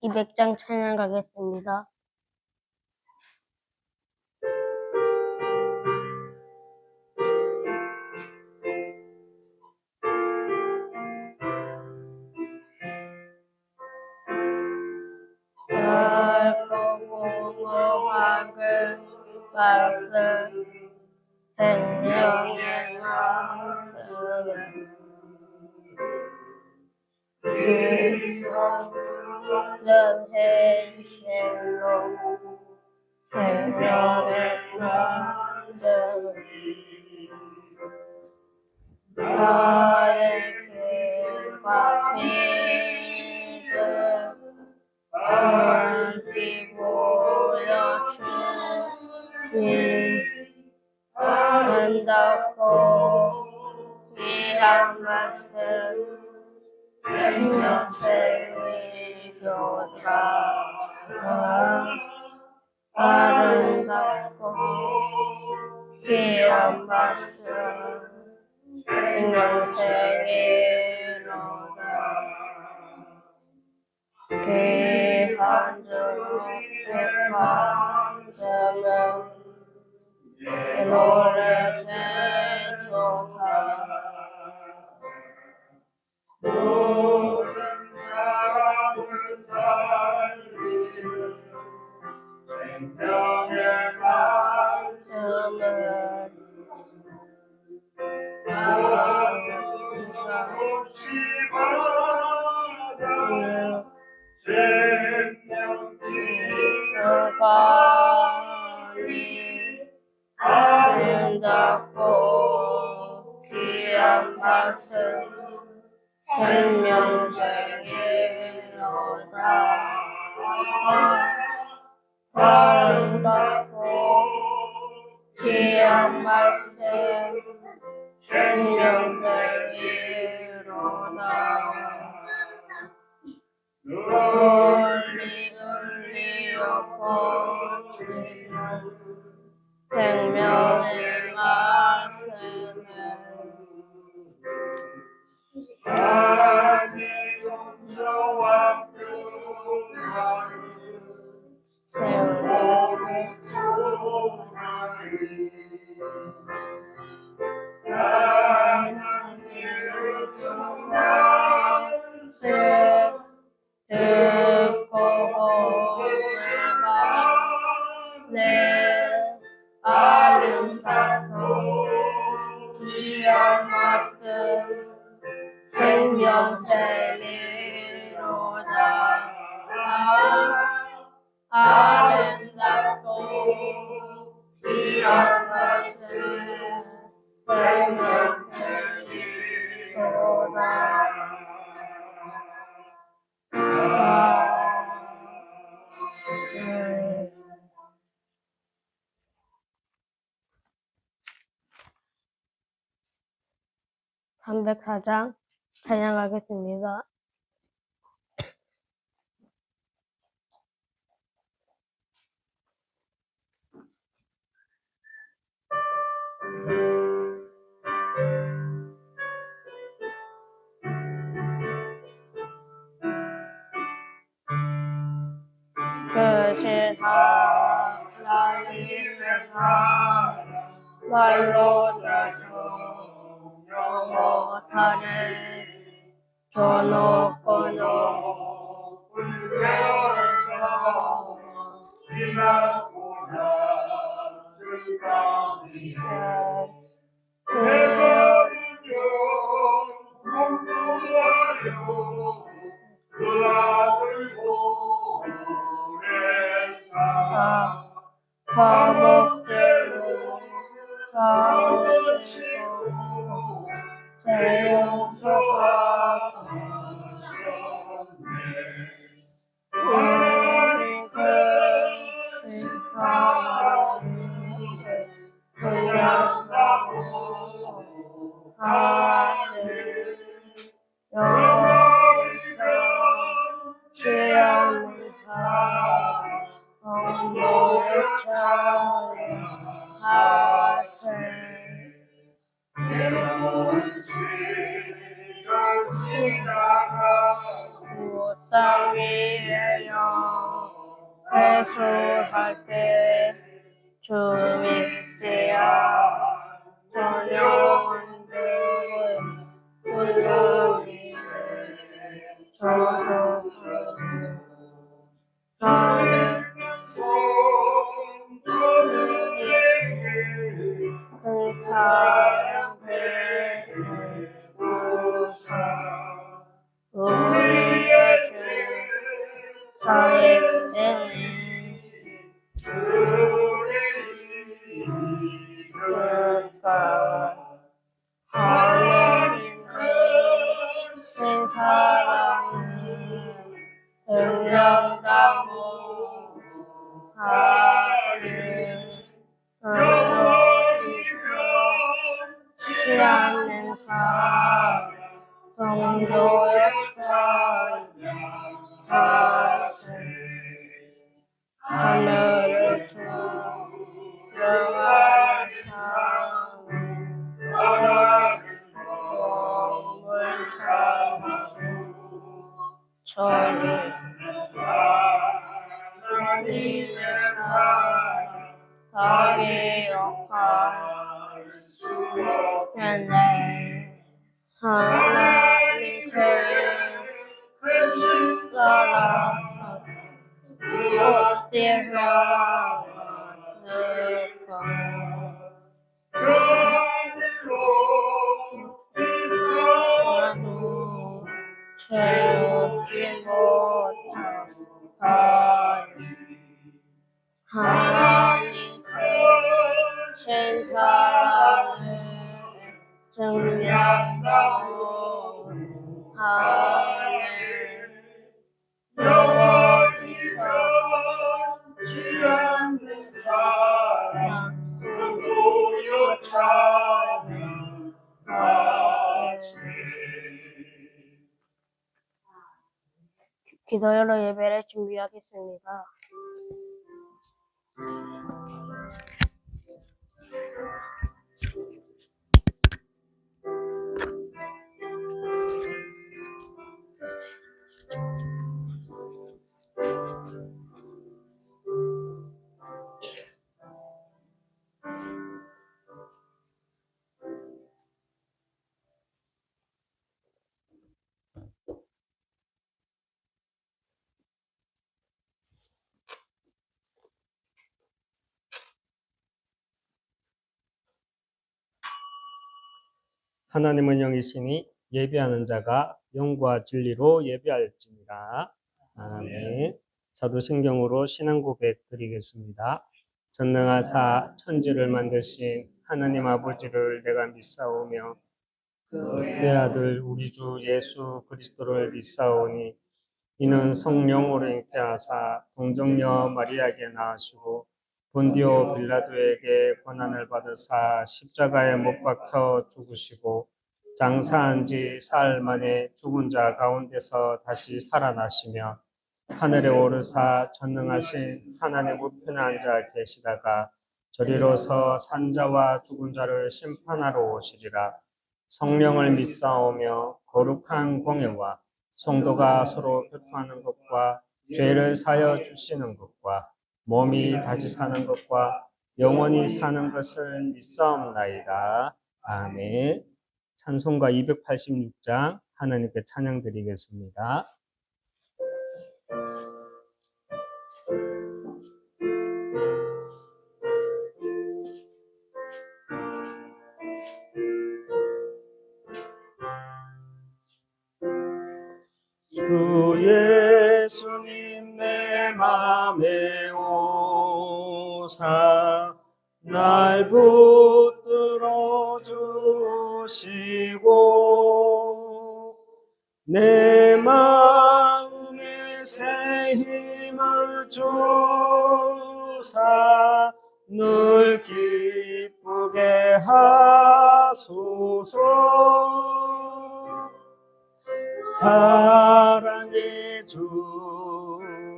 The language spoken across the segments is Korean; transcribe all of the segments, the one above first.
200장 찬양 가겠습니다. 달고 밝은 말씀 생명의 말씀 행실로 생명의 말씀 나의 길과 믿음 멀리 보여주니 한다고 귀한 말씀 생명생이로다 아름답고 귀한 말씀 생명생이로다 귀한 주의 말씀은 내 노래 제조다 모든 삶을 살리는 생명의 말씀은 나는 없이 바라는 생명기로가니 아름답고 귀한 말씀 생명생이로다 아름답고 귀한 말씀 생명생이로다 울리 퍼지는 생명의 말씀은 나의 용서와 평안을 생명의 조상이 하나님의 말씀 듣고 내 아름답고 귀한 말씀 생명생이로다 아름답고 귀한 말씀 생명생이로다 (304장) 찬양하겠습니다. 그신 하나님의 사랑 말로 나도 못하네 저 높고 높은 데서 빛나고 낮은 땅 위에 공부하려 그 아들 보냈사 과목들은 싸우시고 제 용서가 가셨네 우리 계신 하나님께 찬양하고 하늘 영원히 변치 않는 사랑 너의 찬양하세 외로운 시절 지나가고 땅 위에 세수할 때 주의 때야 저녁 때에 그러니 저도 나는 큰 사랑 베푸사 우리의 주 살생이 그가 하나님 큰 사랑을 등령다고 하길 너희가 않는 사 성도의 찬양하세 하늘을 두려워하는 몸을 사랑하고 저희 하나님의 사랑 더 기억할 수 없겠네 하나님 그 사랑 어디서 왔을까 나도 채우지 못하니 하나님 큰 사랑을 증명하고 하늘 영원히 변치 않는 사랑 성도여 찬양하세 기도로 예배를 준비하겠습니다. 하나님은 영이시니 예배하는 자가 영과 진리로 예배할지니라. 아멘. 사도신경으로 신앙 고백 드리겠습니다. 전능하사 천지를 만드신 하나님 아버지를 내가 믿사오며 그의 아들 우리 주 예수 그리스도를 믿사오니 이는 성령으로 잉태하사 동정녀 마리아에게 낳으시고 본디오 빌라도에게 고난을 받으사 십자가에 못 박혀 죽으시고 장사한 지 사흘 만에 죽은 자 가운데서 다시 살아나시며 하늘에 오르사 전능하신 하나님 우편에 앉아 계시다가 저리로서 산자와 죽은 자를 심판하러 오시리라. 성령을 믿사오며 거룩한 공예와 성도가 서로 교통하는 것과 죄를 사여 주시는 것과 몸이 다시 사는 것과 영원히 사는 것을 믿사옵나이다. 아멘. 찬송가 286장 하나님께 찬양 드리겠습니다. 주 예수님 내 맘에 오사 날 붙들어 주시고 내 마음에 새 힘을 주사 늘 기쁘게 하소서. 사랑의 주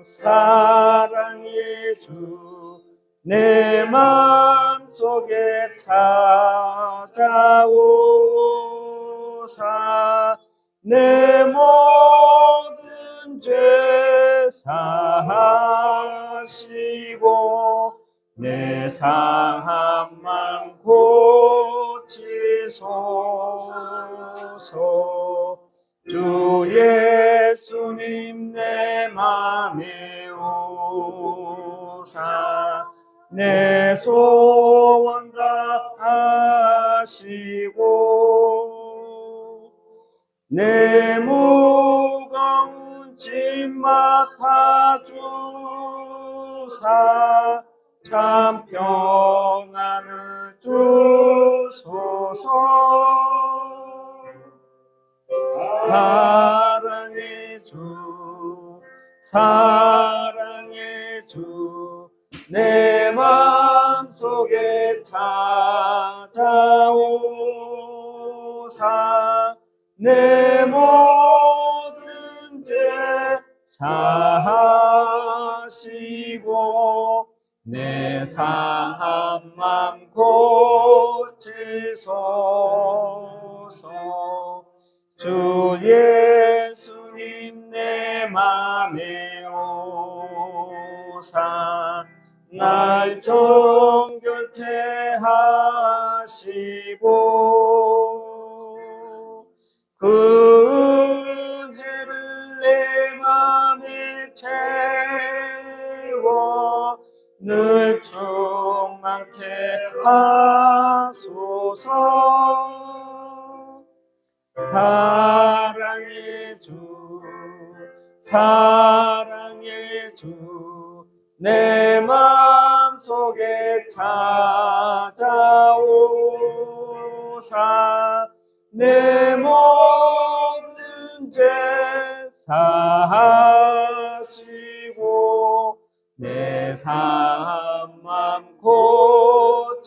사랑의 주 내 마음속에 찾아오사 내 모든 죄 사하시고 내 상함만 고치소서. 주 예수님 내 맘에 오사 내 소원 다 하시고 내 무거운 짐 맡아 주사 참 평안을 주소서. 사랑의 주 사랑의 주 내 마음속에 찾아오사 내 모든 죄 사하시고 내 상한 맘 고치소서. 주 예수님 내 맘에 오사 날 정결케 하시고 그 은혜를 내 맘에 채워 늘 충만케 하소서. 사랑의 주 사랑의 주 내 마음속에 찾아오사 내 모든 죄 사하시고 내 상한 맘 고치소서.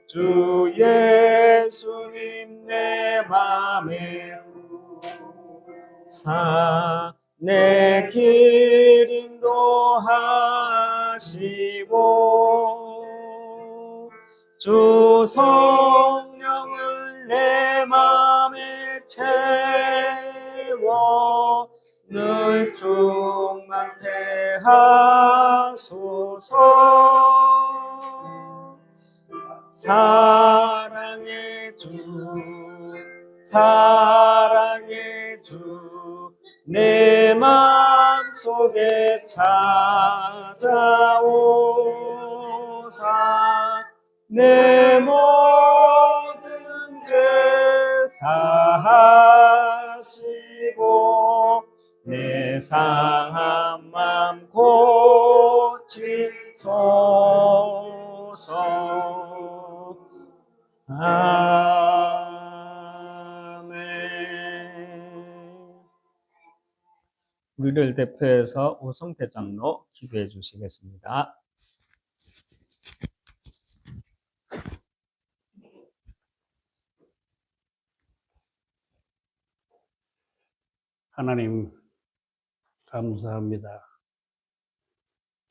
주 예수님 내 맘에 오사 내 길 인도하시고 주 성령을 내 맘에 채워 늘 충만케 하소서. 사랑의 주 사랑의 주 내 마음속에 찾아오사 내 모든 죄 사하시고 내 상한 맘 고치소서. 아멘. 우리를 대표해서 오성태 장로 기도해 주시겠습니다. 하나님 감사합니다.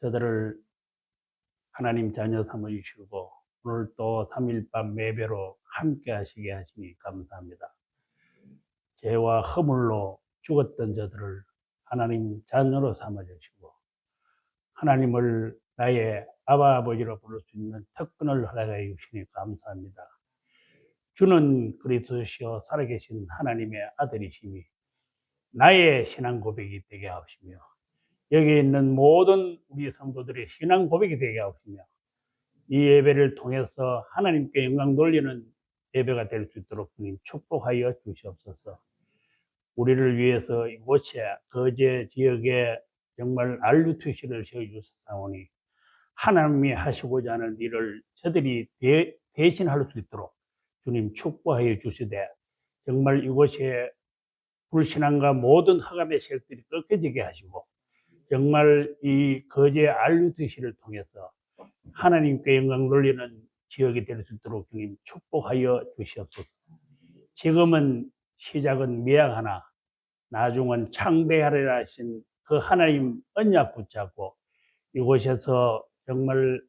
저들을 하나님 자녀 삼으시고 오늘 또 3일밤 매배로 함께 하시게 하시니 감사합니다. 죄와 허물로 죽었던 저들을 하나님 자녀로 삼아주시고 하나님을 나의 아바 아버지로 부를 수 있는 특권을 허락해 주시니 감사합니다. 주는 그리스도시요 살아계신 하나님의 아들이시니 나의 신앙 고백이 되게 하시며 여기 있는 모든 우리 성도들의 신앙 고백이 되게 하시며 이 예배를 통해서 하나님께 영광 돌리는 예배가 될 수 있도록 주님 축복하여 주시옵소서. 우리를 위해서 이곳에 거제 지역에 정말 RUTC를 세워주셨사오니 하나님이 하시고자 하는 일을 저들이 대신할 수 있도록 주님 축복하여 주시되 정말 이곳에 불신앙과 모든 흑암의 세력들이 꺾여지게 하시고 정말 이 거제 RUTC를 통해서 하나님께 영광 돌리는 지역이 될 수 있도록 주님 축복하여 주시옵소서. 지금은 시작은 미약하나 나중은 창대하리라 하신 그 하나님 언약 붙잡고 이곳에서 정말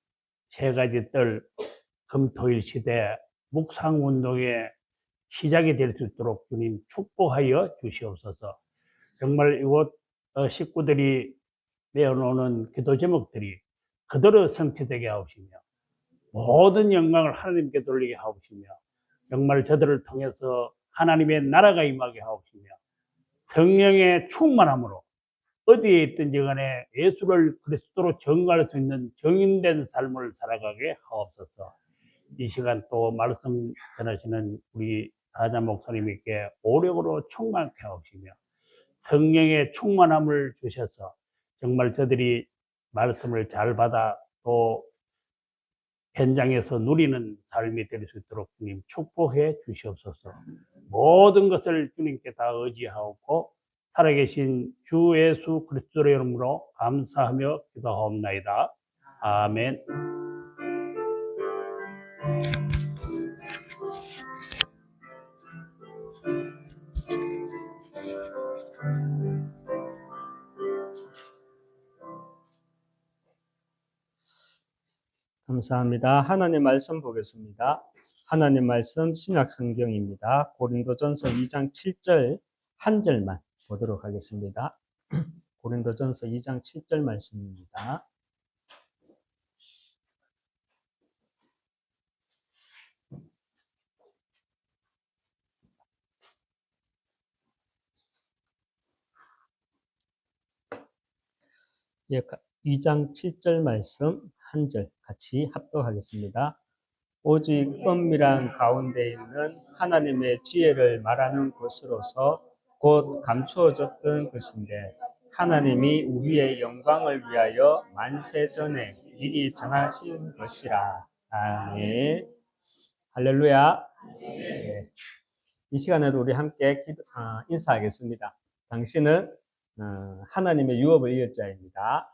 세 가지 뜰 금토일 시대 묵상운동의 시작이 될 수 있도록 주님 축복하여 주시옵소서. 정말 이곳 식구들이 내어놓는 기도 제목들이 그대로 성취되게 하옵시며 모든 영광을 하나님께 돌리게 하옵시며 정말 저들을 통해서 하나님의 나라가 임하게 하옵시며 성령의 충만함으로 어디에 있든지 간에 예수를 그리스도로 증거할 수 있는 정인된 삶을 살아가게 하옵소서. 이 시간 또 말씀 전하시는 우리 다자 목사님께 오력으로 충만케 하옵시며 성령의 충만함을 주셔서 정말 저들이 말씀을 잘 받아 또 현장에서 누리는 삶이 될 수 있도록 주님 축복해 주시옵소서. 모든 것을 주님께 다 의지하옵고 살아계신 주 예수 그리스도의 이름으로 감사하며 기도하옵나이다. 아멘. 감사합니다. 하나님 말씀 보겠습니다. 하나님 말씀 신약 성경입니다. 고린도전서 2장 7절 한 절만 보도록 하겠습니다. 고린도전서 2장 7절 말씀입니다. 예, 2장 7절 말씀 한 절 같이 합독하겠습니다. 오직 은밀한 가운데 있는 하나님의 지혜를 말하는 것으로서 곧 감추어졌던 것인데 하나님이 우리의 영광을 위하여 만세 전에 미리 정하신 것이라. 아멘. 할렐루야. 네. 이 시간에도 우리 함께 인사하겠습니다. 당신은 하나님의 유업을 이을 자입니다.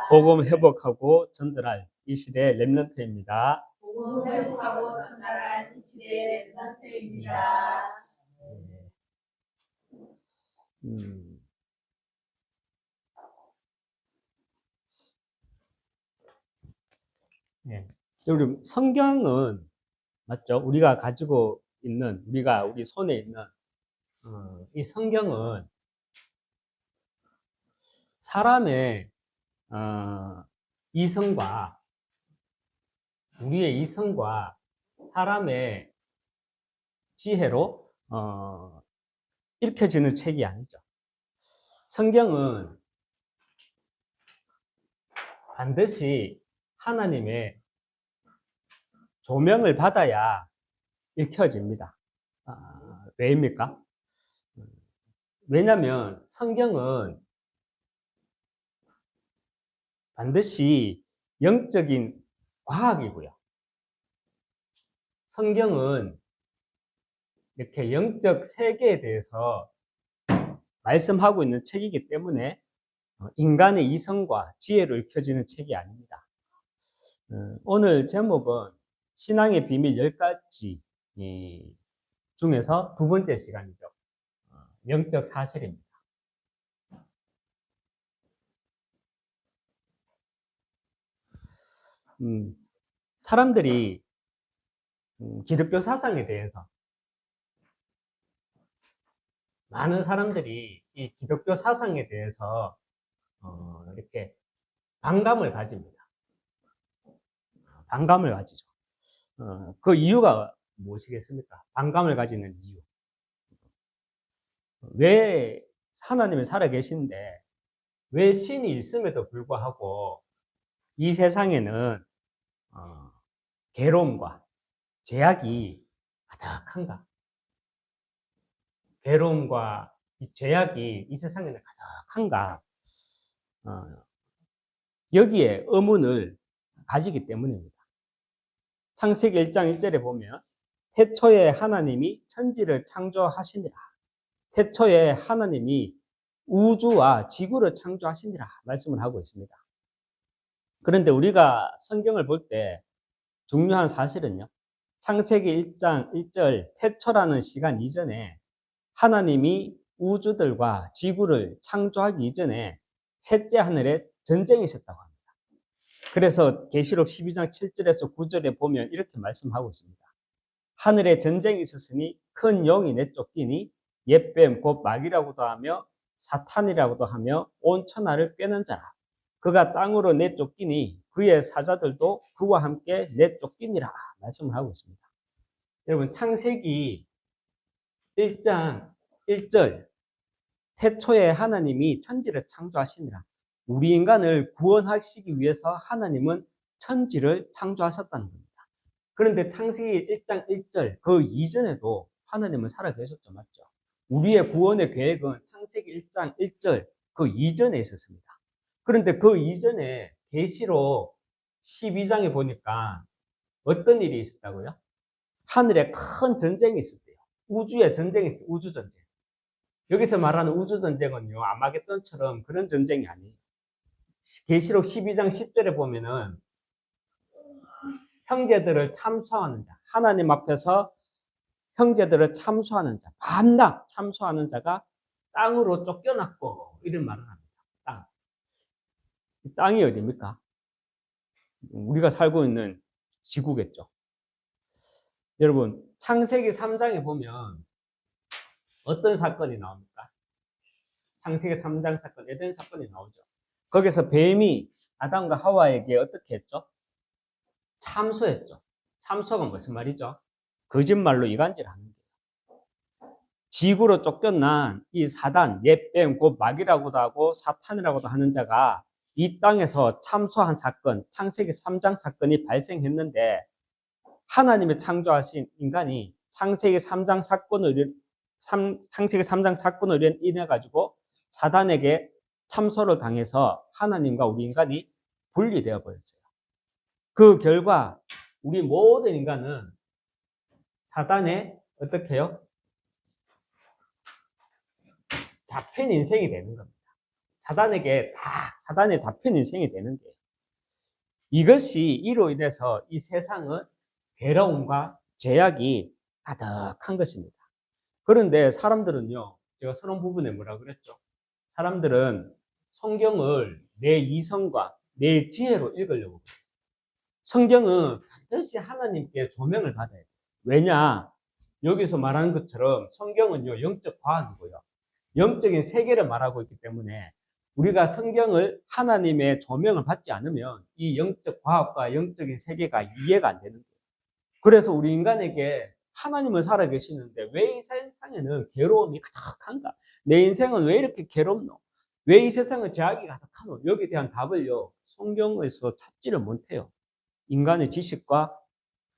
복음 회복하고 전달할 이 시대의 렘넌트입니다. 복음 회복하고 전달할 이 시대의 렘넌트입니다. 네. 우리 성경은 맞죠? 우리가 가지고 있는 우리 손에 있는 이 성경은 사람의 이성과 우리의 이성과 사람의 지혜로 읽혀지는 책이 아니죠. 성경은 반드시 하나님의 조명을 받아야 읽혀집니다. 왜입니까? 왜냐하면 성경은 반드시 영적인 과학이고요. 성경은 이렇게 영적 세계에 대해서 말씀하고 있는 책이기 때문에 인간의 이성과 지혜로 읽혀지는 책이 아닙니다. 오늘 제목은 신앙의 비밀 10가지 중에서 두 번째 시간이죠. 영적 사실입니다. 사람들이 기독교 사상에 대해서 많은 사람들이 이 기독교 사상에 대해서 이렇게 반감을 가집니다. 반감을 가지죠. 그 이유가 무엇이겠습니까? 반감을 가지는 이유. 왜 하나님이 살아계신데 왜 신이 있음에도 불구하고 이 세상에는 괴로움과 제약이 가득한가? 괴로움과 이 제약이 이 세상에는 가득한가? 여기에 의문을 가지기 때문입니다. 창세기 1장 1절에 보면 태초에 하나님이 천지를 창조하시니라. 태초에 하나님이 우주와 지구를 창조하시니라 말씀을 하고 있습니다. 그런데 우리가 성경을 볼 때 중요한 사실은요. 창세기 1장 1절 태초라는 시간 이전에 하나님이 우주들과 지구를 창조하기 이전에 셋째 하늘에 전쟁이 있었다고 합니다. 그래서 계시록 12장 7절에서 9절에 보면 이렇게 말씀하고 있습니다. 하늘에 전쟁이 있었으니 큰 용이 내쫓기니 옛뱀 곧 마귀라고도 하며 사탄이라고도 하며 온 천하를 꿰는 자라. 그가 땅으로 내쫓기니 그의 사자들도 그와 함께 내쫓기니라 말씀을 하고 있습니다. 여러분, 창세기 1장 1절, 태초에 하나님이 천지를 창조하시니라. 우리 인간을 구원하시기 위해서 하나님은 천지를 창조하셨다는 겁니다. 그런데 창세기 1장 1절 그 이전에도 하나님은 살아계셨죠. 맞죠? 우리의 구원의 계획은 창세기 1장 1절 그 이전에 있었습니다. 그런데 그 이전에 계시록 12장에 보니까 어떤 일이 있었다고요? 하늘에 큰 전쟁이 있었대요. 우주의 전쟁이 있어요. 우주전쟁. 여기서 말하는 우주전쟁은요, 아마겟돈처럼 그런 전쟁이 아니에요. 계시록 12장 10절에 보면은 형제들을 참소하는 자, 하나님 앞에서 형제들을 참소하는 자, 밤낮 참소하는 자가 땅으로 쫓겨났고, 이런 말을 합니다. 땅. 땅이 어디입니까? 우리가 살고 있는 지구겠죠. 여러분, 창세기 3장에 보면 어떤 사건이 나옵니까? 창세기 3장 사건, 에덴 사건이 나오죠. 거기서 뱀이 아담과 하와에게 어떻게 했죠? 참소했죠. 참소가 무슨 말이죠? 거짓말로 이간질하는 거예요. 지구로 쫓겨난 이 사단, 옛뱀, 곧 마귀라고도 하고 사탄이라고도 하는 자가 이 땅에서 참소한 사건, 창세기 3장 사건이 발생했는데 하나님이 창조하신 인간이 창세기 3장 사건을 인해 가지고 사단에게 참소를 당해서 하나님과 우리 인간이 분리되어 버렸어요. 그 결과 우리 모든 인간은 사단에 어떻게 해요? 잡힌 인생이 되는 겁니다. 사단에 잡힌 인생이 되는 거예요. 이것이 이로 인해서 이 세상은 괴로움과 죄악이 가득한 것입니다. 그런데 사람들은요, 제가 서론 부분에 뭐라 그랬죠? 사람들은 성경을 내 이성과 내 지혜로 읽으려고 해요. 성경은 반드시 하나님께 조명을 받아야 돼요. 왜냐? 여기서 말하는 것처럼 성경은요, 영적 과학이고요. 영적인 세계를 말하고 있기 때문에 우리가 성경을 하나님의 조명을 받지 않으면 이 영적 과학과 영적인 세계가 이해가 안 되는 거예요. 그래서 우리 인간에게 하나님은 살아계시는데 왜 이 세상에는 괴로움이 가득한가? 내 인생은 왜 이렇게 괴롭노? 왜 이 세상은 죄악이 가득하노? 여기에 대한 답을요, 성경에서 찾지를 못해요. 인간의 지식과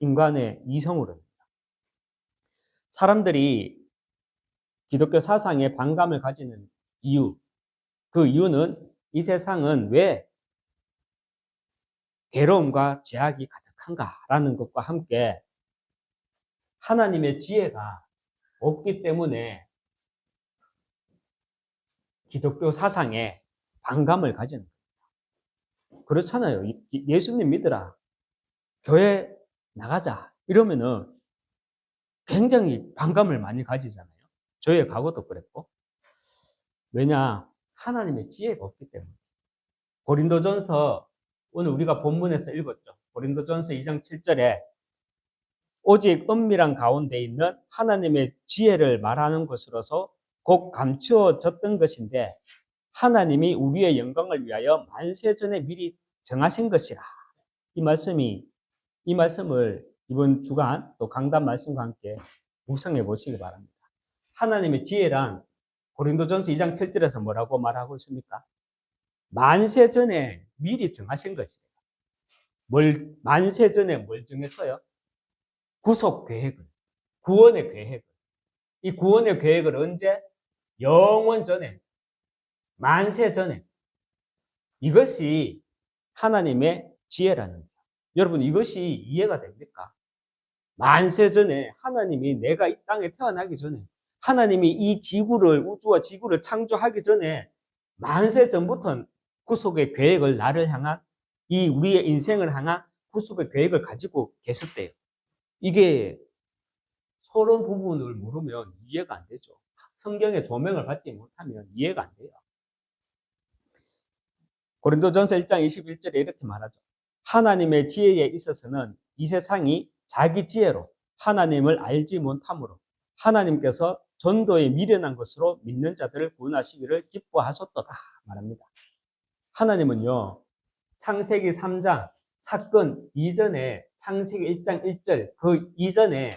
인간의 이성으로입니다. 사람들이 기독교 사상에 반감을 가지는 이유, 그 이유는 이 세상은 왜 괴로움과 죄악이 가득한가라는 것과 함께 하나님의 지혜가 없기 때문에 기독교 사상에 반감을 가지는 겁니다. 그렇잖아요. 예수님 믿으라. 교회 나가자. 이러면은 굉장히 반감을 많이 가지잖아요. 저의 과거도 그랬고. 왜냐? 하나님의 지혜가 없기 때문에. 고린도전서, 오늘 우리가 본문에서 읽었죠. 고린도전서 2장 7절에 오직 은밀한 가운데 있는 하나님의 지혜를 말하는 것으로서 곧 감추어졌던 것인데 하나님이 우리의 영광을 위하여 만세전에 미리 정하신 것이라. 이 말씀을 이번 주간 또 강단 말씀과 함께 묵상해 보시기 바랍니다. 하나님의 지혜란 고린도전서 2장 7절에서 뭐라고 말하고 있습니까? 만세전에 미리 정하신 것이에요. 만세전에 뭘 정했어요? 구속 계획을, 구원의 계획을. 이 구원의 계획을 언제? 영원 전에, 만세 전에. 이것이 하나님의 지혜라는 거예요. 여러분, 이것이 이해가 됩니까? 만세 전에 하나님이 내가 이 땅에 태어나기 전에 하나님이 이 지구를, 우주와 지구를 창조하기 전에 만세 전부터 구속의 계획을 나를 향한 이 우리의 인생을 향한 구속의 계획을 가지고 계셨대요. 이게 서론 부분을 모르면 이해가 안 되죠. 성경의 조명을 받지 못하면 이해가 안 돼요. 고린도전서 1장 21절에 이렇게 말하죠. 하나님의 지혜에 있어서는 이 세상이 자기 지혜로 하나님을 알지 못하므로 하나님께서 전도에 미련한 것으로 믿는 자들을 구원하시기를 기뻐하셨도다 말합니다. 하나님은요, 창세기 3장 사건 이전에 창세기 1장 1절 그 이전에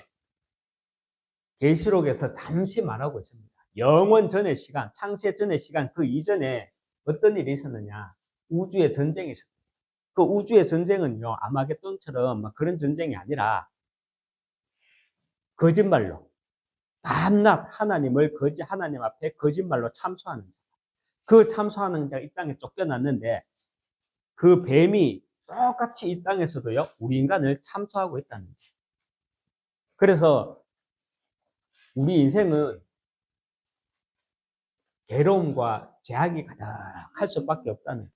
계시록에서 잠시 말하고 있습니다. 영원 전의 시간, 창세 전의 시간 그 이전에 어떤 일이 있었느냐? 우주의 전쟁이 있었어요. 그 우주의 전쟁은요, 아마겟돈처럼 막 그런 전쟁이 아니라 거짓말로 밤낮 하나님 앞에 거짓말로 참소하는 자. 그 참소하는 자가 이 땅에 쫓겨났는데 그 뱀이 똑같이 이 땅에서도요, 우리 인간을 참소하고 있다는 거예요. 그래서 우리 인생은 괴로움과 죄악이 가득할 수밖에 없다는 거예요.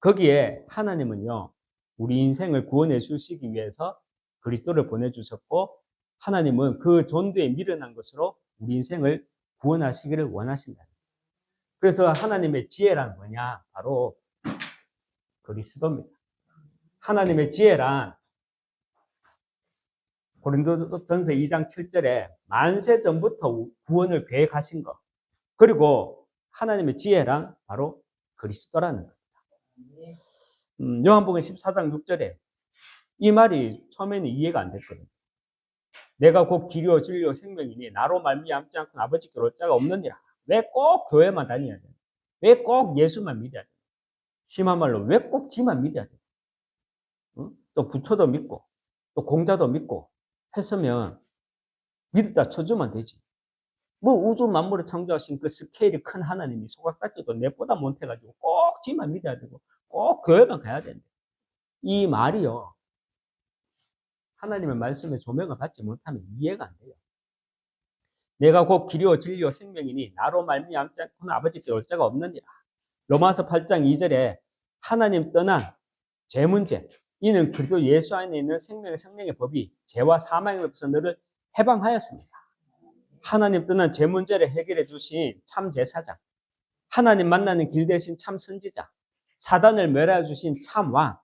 거기에 하나님은요, 우리 인생을 구원해 주시기 위해서 그리스도를 보내주셨고, 하나님은 그 전도에 미련한 것으로 우리 인생을 구원하시기를 원하신다. 그래서 하나님의 지혜란 뭐냐? 바로 그리스도입니다. 하나님의 지혜란 고린도전서 2장 7절에 만세 전부터 구원을 계획하신 것. 그리고 하나님의 지혜란 바로 그리스도라는 겁니다. 요한복음 14장 6절에 이 말이 처음에는 이해가 안 됐거든요. 내가 곧 길이요 진리요 생명이니 나로 말미암지 않고는 아버지께 올 자가 없느니라. 왜 꼭 교회만 다녀야 돼? 왜 꼭 예수만 믿어야 돼? 심한 말로 왜 꼭 지만 믿어야 돼? 또 부처도 믿고 또 공자도 믿고 했으면 믿었다 쳐주면 되지. 뭐 우주 만물을 창조하신 그 스케일이 큰 하나님이 소각딱지도 내보다 못해가지고 꼭 지만 믿어야 되고 꼭 교회만 가야 되는데 이 말이요, 하나님의 말씀에 조명을 받지 못하면 이해가 안 돼요. 내가 곧 길이요 진리요 생명이니 나로 말미암지 않고는 아버지께 올 자가 없느니라. 로마서 8장 2절에 하나님 떠난 죄 문제, 이는 그리스도 예수 안에 있는 생명의 법이 죄와 사망으로부터 너를 해방하였습니다. 하나님 떠난 죄 문제를 해결해 주신 참 제사장, 하나님 만나는 길 대신 참 선지자, 사단을 멸하여 주신 참 왕,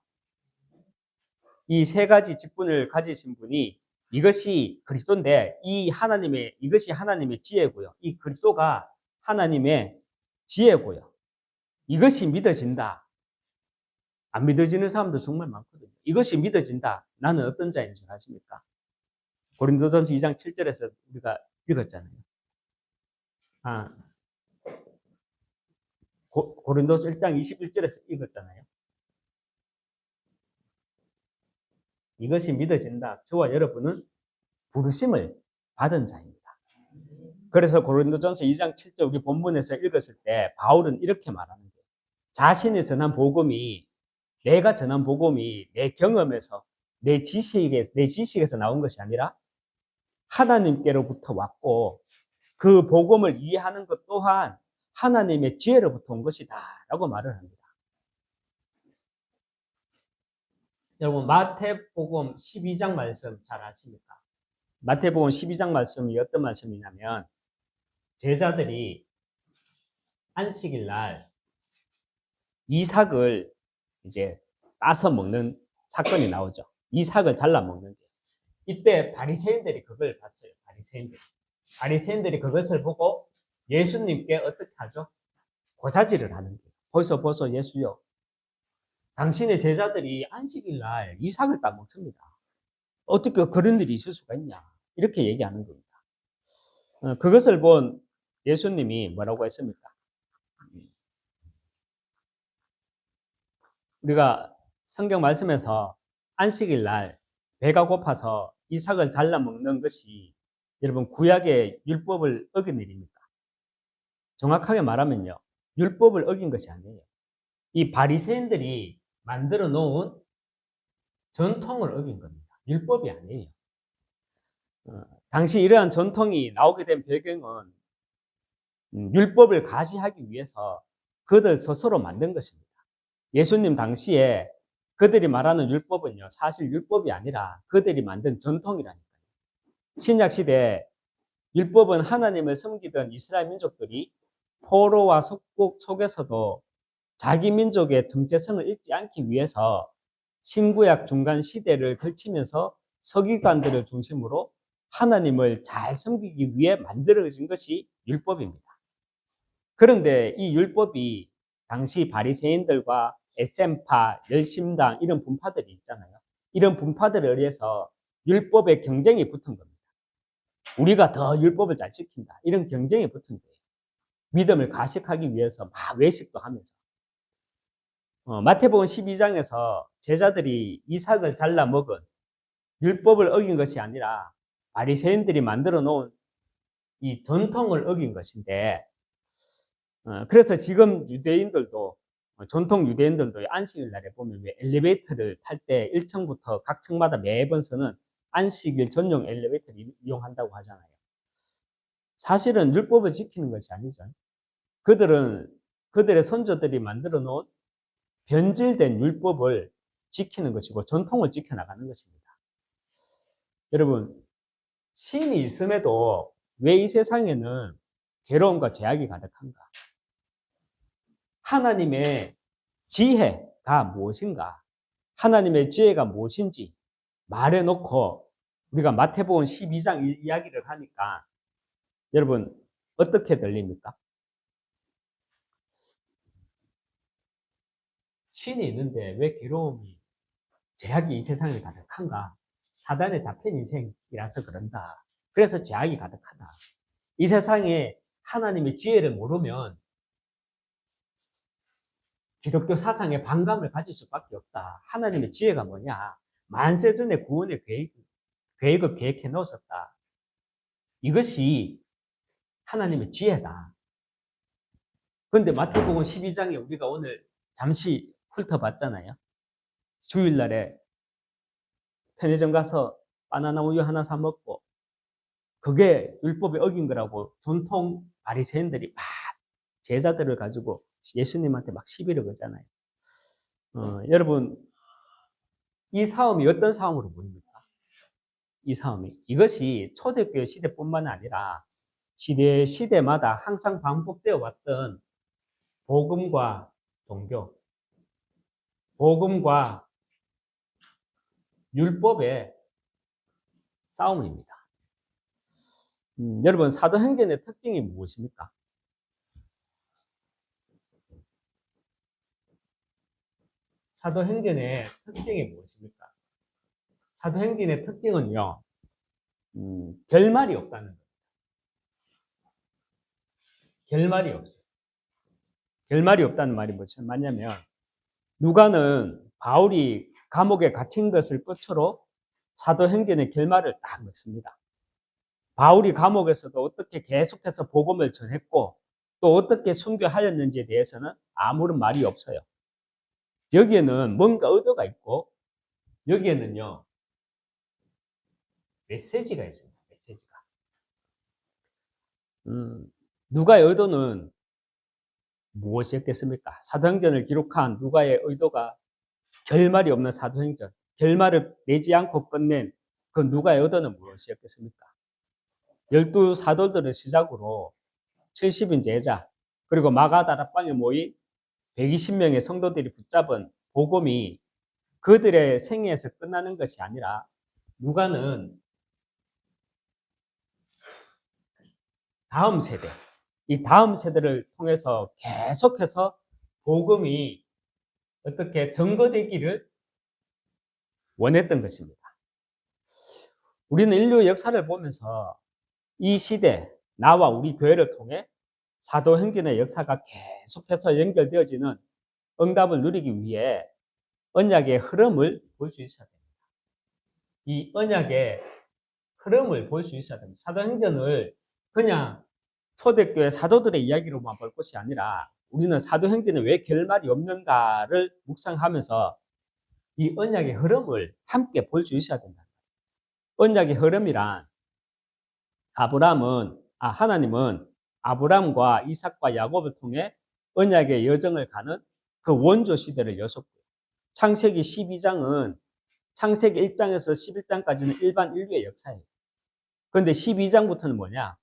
이 세 가지 직분을 가지신 분이 이것이 그리스도인데 이것이 하나님의 지혜고요. 이 그리스도가 하나님의 지혜고요. 이것이 믿어진다. 안 믿어지는 사람도 정말 많거든요. 이것이 믿어진다. 나는 어떤 자인 줄 아십니까? 고린도전서 2장 7절에서 우리가 읽었잖아요. 고린도서 1장 21절에서 읽었잖아요. 이것이 믿어진다. 저와 여러분은 부르심을 받은 자입니다. 그래서 고린도전서 2장 7절 우리 본문에서 읽었을 때 바울은 이렇게 말하는 거예요. 자신이 전한 복음이, 내가 전한 복음이 내 경험에서 내 지식에서 나온 것이 아니라 하나님께로부터 왔고 그 복음을 이해하는 것 또한 하나님의 지혜로부터 온 것이다 라고 말을 합니다. 여러분 마태복음 12장 말씀 잘 아십니까? 마태복음 12장 말씀이 어떤 말씀이냐면 제자들이 안식일 날 이삭을 이제 따서 먹는 사건이 나오죠. 이삭을 잘라 먹는 게. 이때 바리새인들이 그걸 봤어요. 바리새인들이 그것을 보고 예수님께 어떻게 하죠? 고자질을 하는 거예요. 보소 예수요. 당신의 제자들이 안식일 날 이삭을 따먹습니다. 어떻게 그런 일이 있을 수가 있냐? 이렇게 얘기하는 겁니다. 그것을 본 예수님이 뭐라고 했습니까? 우리가 성경 말씀에서 안식일 날 배가 고파서 이삭을 잘라 먹는 것이 여러분 구약의 율법을 어긴 일입니까? 정확하게 말하면요, 율법을 어긴 것이 아니에요. 이 바리새인들이 만들어 놓은 전통을 어긴 겁니다. 율법이 아니에요. 당시 이러한 전통이 나오게 된 배경은 율법을 가시하기 위해서 그들 스스로 만든 것입니다. 예수님 당시에 그들이 말하는 율법은요, 사실 율법이 아니라 그들이 만든 전통이라니까요. 신약시대 율법은 하나님을 섬기던 이스라엘 민족들이 포로와 속국 속에서도 자기 민족의 정체성을 잃지 않기 위해서 신구약 중간 시대를 거치면서 서기관들을 중심으로 하나님을 잘 섬기기 위해 만들어진 것이 율법입니다. 그런데 이 율법이 당시 바리새인들과 에센파, 열심당 이런 분파들이 있잖아요. 이런 분파들에 의해서 율법의 경쟁이 붙은 겁니다. 우리가 더 율법을 잘 지킨다. 이런 경쟁이 붙은 거예요. 믿음을 가식하기 위해서 막 외식도 하면서. 마태복음 12장에서 제자들이 이삭을 잘라 먹은 율법을 어긴 것이 아니라 바리새인들이 만들어 놓은 이 전통을 어긴 것인데, 그래서 지금 유대인들도 전통 유대인들도 안식일 날에 보면 왜 엘리베이터를 탈 때 1층부터 각 층마다 매번 서는 안식일 전용 엘리베이터를 이용한다고 하잖아요. 사실은 율법을 지키는 것이 아니죠. 그들의 선조들이 만들어 놓은 변질된 율법을 지키는 것이고 전통을 지켜나가는 것입니다. 여러분, 신이 있음에도 왜 이 세상에는 괴로움과 제약이 가득한가? 하나님의 지혜가 무엇인가? 하나님의 지혜가 무엇인지 말해놓고 우리가 마태복음 12장 이야기를 하니까 여러분 어떻게 들립니까? 신이 있는데 왜 괴로움이, 제약이 이 세상에 가득한가? 사단에 잡힌 인생이라서 그런다. 그래서 제약이 가득하다. 이 세상에 하나님의 지혜를 모르면 기독교 사상에 반감을 가질 수밖에 없다. 하나님의 지혜가 뭐냐? 만세 전에 구원의 계획을 계획해 놓으셨다. 이것이 하나님의 지혜다. 그런데 마태복음 12장에 우리가 오늘 잠시 훑어봤잖아요. 주일날에 편의점 가서 바나나 우유 하나 사 먹고 그게 율법에 어긴 거라고 전통 바리새인들이 막 제자들을 가지고 예수님한테 막 시비를 거잖아요. 여러분, 이 싸움이 어떤 싸움으로 보입니까? 이 싸움이. 이것이 초대교회 시대뿐만 아니라 시대마다 항상 반복되어 왔던 복음과 종교, 복음과 율법의 싸움입니다. 여러분, 사도행전의 특징이 무엇입니까? 사도행전의 특징이 무엇입니까? 사도행전의 특징은요, 결말이 없다는 거예요. 결말이 없어요. 결말이 없다는 말이 무슨 말이냐면, 누가는 바울이 감옥에 갇힌 것을 끝으로 사도행전의 결말을 딱 맺습니다. 바울이 감옥에서도 어떻게 계속해서 복음을 전했고 또 어떻게 순교하였는지에 대해서는 아무런 말이 없어요. 여기에는 뭔가 의도가 있고 여기에는요 메시지가 있습니다. 메시지가. 누가의 의도는 무엇이었겠습니까? 사도행전을 기록한 누가의 의도가 결말이 없는 사도행전, 결말을 내지 않고 끝낸 그 누가의 의도는 무엇이었겠습니까? 12 사도들을 시작으로 70인 제자, 그리고 마가다락방에 모인 120명의 성도들이 붙잡은 복음이 그들의 생애에서 끝나는 것이 아니라 누가는 다음 세대, 이 다음 세대를 통해서 계속해서 복음이 어떻게 증거되기를 원했던 것입니다. 우리는 인류의 역사를 보면서 이 시대, 나와 우리 교회를 통해 사도행전의 역사가 계속해서 연결되어지는 응답을 누리기 위해 언약의 흐름을 볼 수 있어야 됩니다. 이 언약의 흐름을 볼 수 있어야 됩니다. 사도행전을 그냥 초대교회 사도들의 이야기로만 볼 것이 아니라 우리는 사도행전에 왜 결말이 없는가를 묵상하면서 이 언약의 흐름을 함께 볼 수 있어야 된다. 언약의 흐름이란 하나님은 아브라함과 이삭과 야곱을 통해 언약의 여정을 가는 그 원조 시대를 여셨고요. 창세기 12장은 창세기 1장에서 11장까지는 일반 인류의 역사예요. 그런데 12장부터는 뭐냐?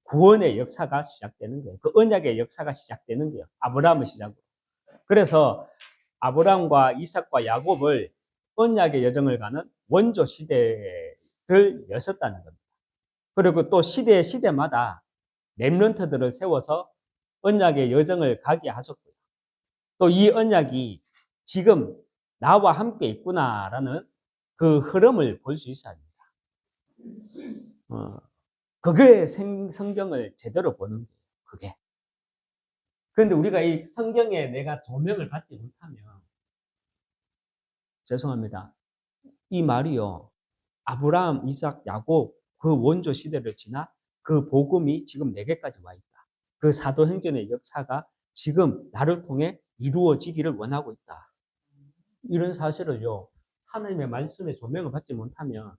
구원의 역사가 시작되는 거예요. 그 언약의 역사가 시작되는 거예요. 아브라함을 시작으로. 그래서 아브라함과 이삭과 야곱을 언약의 여정을 가는 원조 시대를 여셨다는 겁니다. 그리고 또 시대마다 렘넌트들을 세워서 언약의 여정을 가게 하셨고요. 또 이 언약이 지금 나와 함께 있구나라는 그 흐름을 볼 수 있어야 합니다. 그게 성경을 제대로 보는 거예요. 그게. 그런데 우리가 이 성경에 내가 조명을 받지 못하면 죄송합니다. 이 말이요. 아브라함, 이삭, 야곱 그 원조 시대를 지나 그 복음이 지금 내게까지 와 있다. 그 사도행전의 역사가 지금 나를 통해 이루어지기를 원하고 있다. 이런 사실을요. 하나님의 말씀에 조명을 받지 못하면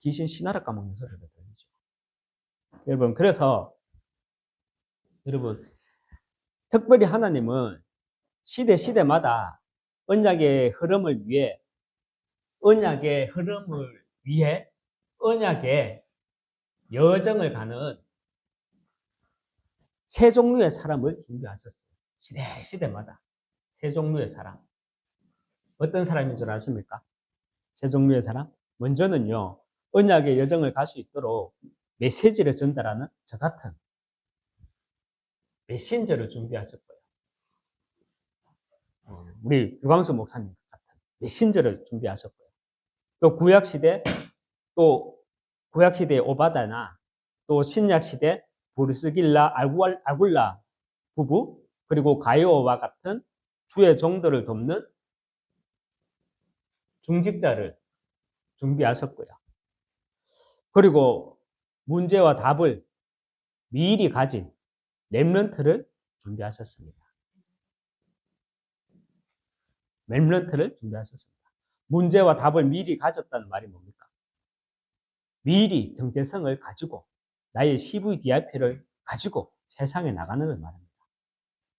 귀신 신하라 까먹는 소리가 들리죠. 여러분, 그래서 여러분 특별히 하나님은 시대마다 언약의 흐름을 위해 언약의 여정을 가는 세 종류의 사람을 준비하셨어요. 시대마다 세 종류의 사람. 어떤 사람인 줄 아십니까? 세 종류의 사람? 먼저는요, 언약의 여정을 갈 수 있도록 메시지를 전달하는 저 같은 메신저를 준비하셨고요. 우리 유광수 목사님 같은 메신저를 준비하셨고요. 또 구약시대의 오바다나 또 신약시대 브루스길라 아굴라 부부 그리고 가이오와 같은 주의 종들을 돕는 중직자를 준비하셨고요. 그리고 문제와 답을 미리 가진 렘넌트를 준비하셨습니다. 문제와 답을 미리 가졌다는 말이 뭡니까? 미리 정체성을 가지고 나의 CVDIP를 가지고 세상에 나가는 걸 말합니다.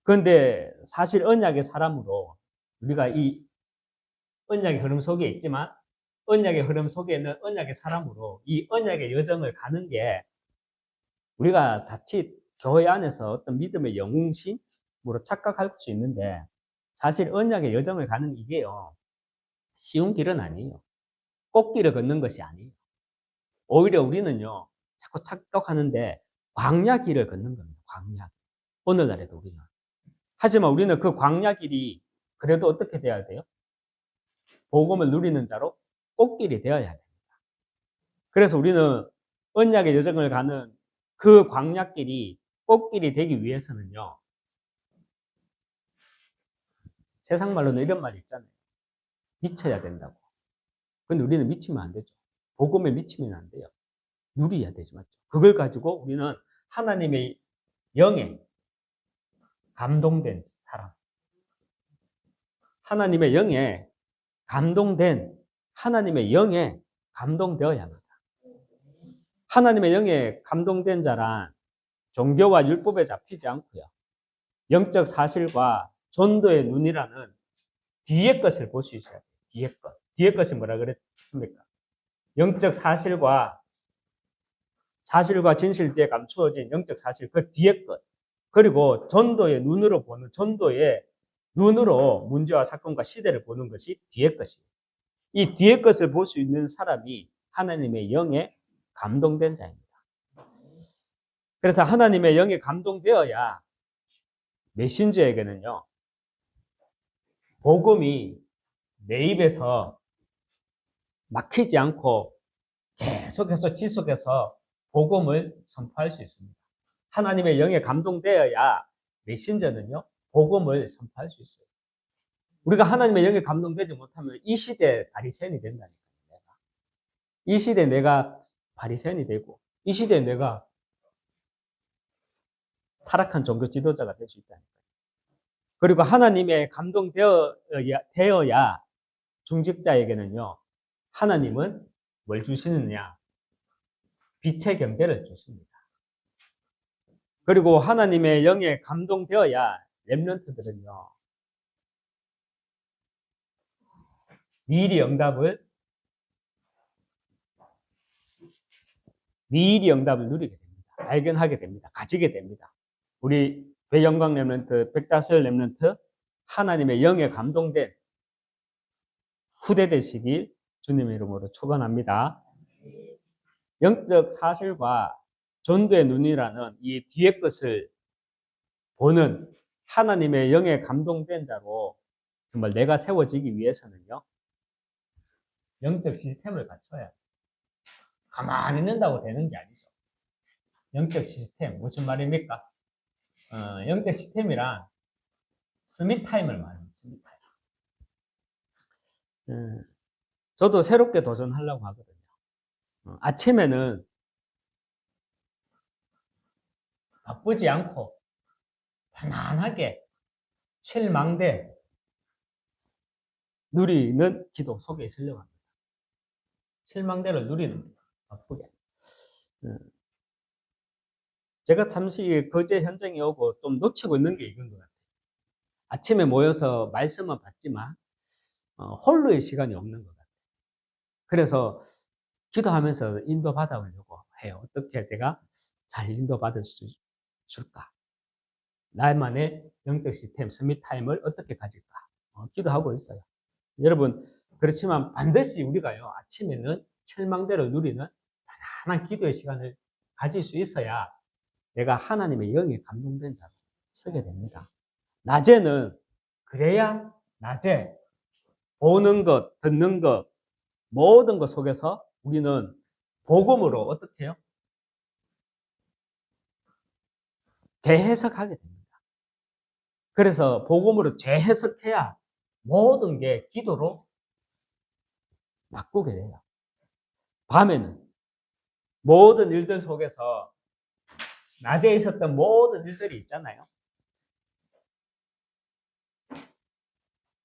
그런데 사실 언약의 사람으로 우리가 이 언약의 흐름 속에 있지만 언약의 흐름 속에는 언약의 사람으로 이 언약의 여정을 가는 게 우리가 자칫 교회 안에서 어떤 믿음의 영웅심으로 착각할 수 있는데 사실 언약의 여정을 가는 이게요. 쉬운 길은 아니에요. 꽃길을 걷는 것이 아니에요. 오히려 우리는요. 자꾸 착각하는데 광야길을 걷는 겁니다. 광야. 오늘날에도 우리는. 하지만 우리는 그 광야길이 그래도 어떻게 돼야 돼요? 복음을 누리는 자로 꽃길이 되어야 됩니다. 그래서 우리는 언약의 여정을 가는 그 광야길이 꽃길이 되기 위해서는요. 세상 말로는 이런 말이 있잖아요. 미쳐야 된다고. 근데 우리는 미치면 안 되죠. 복음에 미치면 안 돼요. 누려야 되지 맞죠? 그걸 가지고 우리는 하나님의 영에 감동된 사람. 하나님의 영에 감동되어야 합니다. 하나님의 영에 감동된 자란 종교와 율법에 잡히지 않고요. 영적 사실과 전도의 눈이라는 뒤의 것을 볼 수 있어야 돼요. 뒤의 것이 뭐라 그랬습니까? 영적 사실과 진실 뒤에 감추어진 영적 사실, 그 뒤의 것. 그리고 전도의 눈으로 문제와 사건과 시대를 보는 것이 뒤의 것이에요. 이 뒤의 것을 볼 수 있는 사람이 하나님의 영에 감동된 자입니다. 그래서 하나님의 영에 감동되어야 메신저에게는요, 복음이 내 입에서 막히지 않고 계속해서 지속해서 복음을 선포할 수 있습니다. 하나님의 영에 감동되어야 메신저는요, 복음을 선포할 수 있어요. 우리가 하나님의 영에 감동되지 못하면 이 시대 바리새인이 된다니까요. 이 시대 내가 바리새인이 되고 이 시대에 내가 타락한 종교 지도자가 될 수 있다니까요. 그리고 하나님의 감동되어야 중직자에게는요. 하나님은 뭘 주시느냐? 빛의 경제를 주십니다. 그리고 하나님의 영에 감동되어야 렘넌트들은요. 미리 응답을 누리게 됩니다. 발견하게 됩니다. 가지게 됩니다. 우리 배영광 렘넌트, 백다슬 렘넌트, 하나님의 영에 감동된 후대 되시길 주님의 이름으로 축원합니다. 영적 사실과 전도의 눈이라는 이 뒤의 것을 보는 하나님의 영에 감동된 자로 정말 내가 세워지기 위해서는요, 영적 시스템을 갖춰야 돼요. 가만히 있는다고 되는 게 아니죠. 영적 시스템, 무슨 말입니까? 영적 시스템이란 스미타임을 말합니다. 스미타임. 저도 새롭게 도전하려고 하거든요. 아침에는 바쁘지 않고 편안하게 칠망대 누리는 기도 속에 있으려고 합니다. 칠망대를 누리는 거예요. 바쁘게. 제가 잠시 거제 현장에 오고 좀 놓치고 있는 게 이건 것 같아요. 아침에 모여서 말씀은 받지만 홀로의 시간이 없는 것 같아요. 그래서 기도하면서 인도받아보려고 해요. 어떻게 내가 잘 인도받을 수 있을까? 나만의 영적 시스템, 스미타임을 어떻게 가질까? 기도하고 있어요. 여러분, 그렇지만 반드시 우리가요, 아침에는 철망대를 누리는 편안한 기도의 시간을 가질 수 있어야 내가 하나님의 영에 감동된 자로 서게 됩니다. 낮에는 그래야 낮에 보는 것, 듣는 것, 모든 것 속에서 우리는 복음으로 어떻게 해요? 재해석하게 됩니다. 그래서 복음으로 재해석해야 모든 게 기도로 바꾸게 돼요. 밤에는 모든 일들 속에서 낮에 있었던 모든 일들이 있잖아요.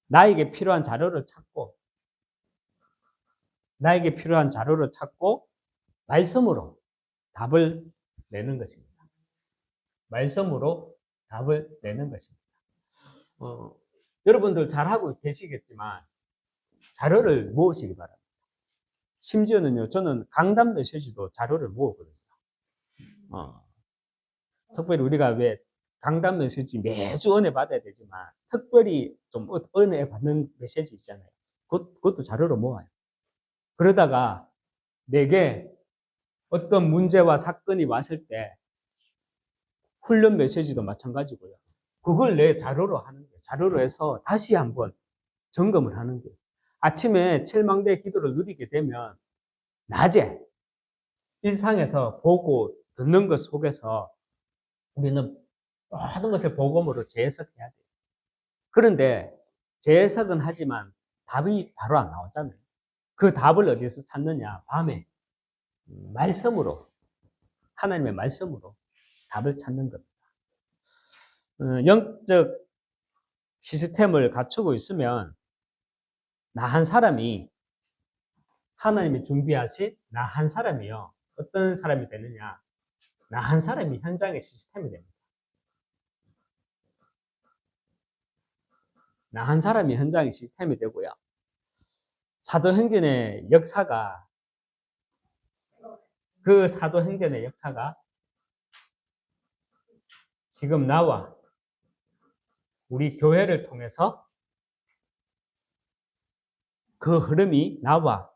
나에게 필요한 자료를 찾고 말씀으로 답을 내는 것입니다. 말씀으로 답을 내는 것입니다. 여러분들 잘하고 계시겠지만 자료를 모으시기 바랍니다. 심지어는요, 저는 강단 메시지도 자료를 모으거든요. 특별히 우리가 왜 강단 메시지 매주 은혜 받아야 되지만 특별히 좀 은혜 받는 메시지 있잖아요. 그것도 자료로 모아요. 그러다가 내게 어떤 문제와 사건이 왔을 때 훈련 메시지도 마찬가지고요. 그걸 내 자료로 하는 거예요. 자료로 해서 다시 한번 점검을 하는 거예요. 아침에 칠망대 기도를 누리게 되면 낮에 일상에서 보고 듣는 것 속에서 우리는 모든 것을 복음으로 재해석해야 돼요. 그런데 재해석은 하지만 답이 바로 안 나오잖아요. 그 답을 어디서 찾느냐? 밤에 말씀으로, 하나님의 말씀으로 답을 찾는 겁니다. 영적 시스템을 갖추고 있으면 나 한 사람이 하나님이 준비하신 나 한 사람이요. 어떤 사람이 되느냐? 나 한 사람이 현장의 시스템이 됩니다. 나 한 사람이 현장의 시스템이 되고요. 사도행전의 역사가 지금 나와 우리 교회를 통해서 그 흐름이 나와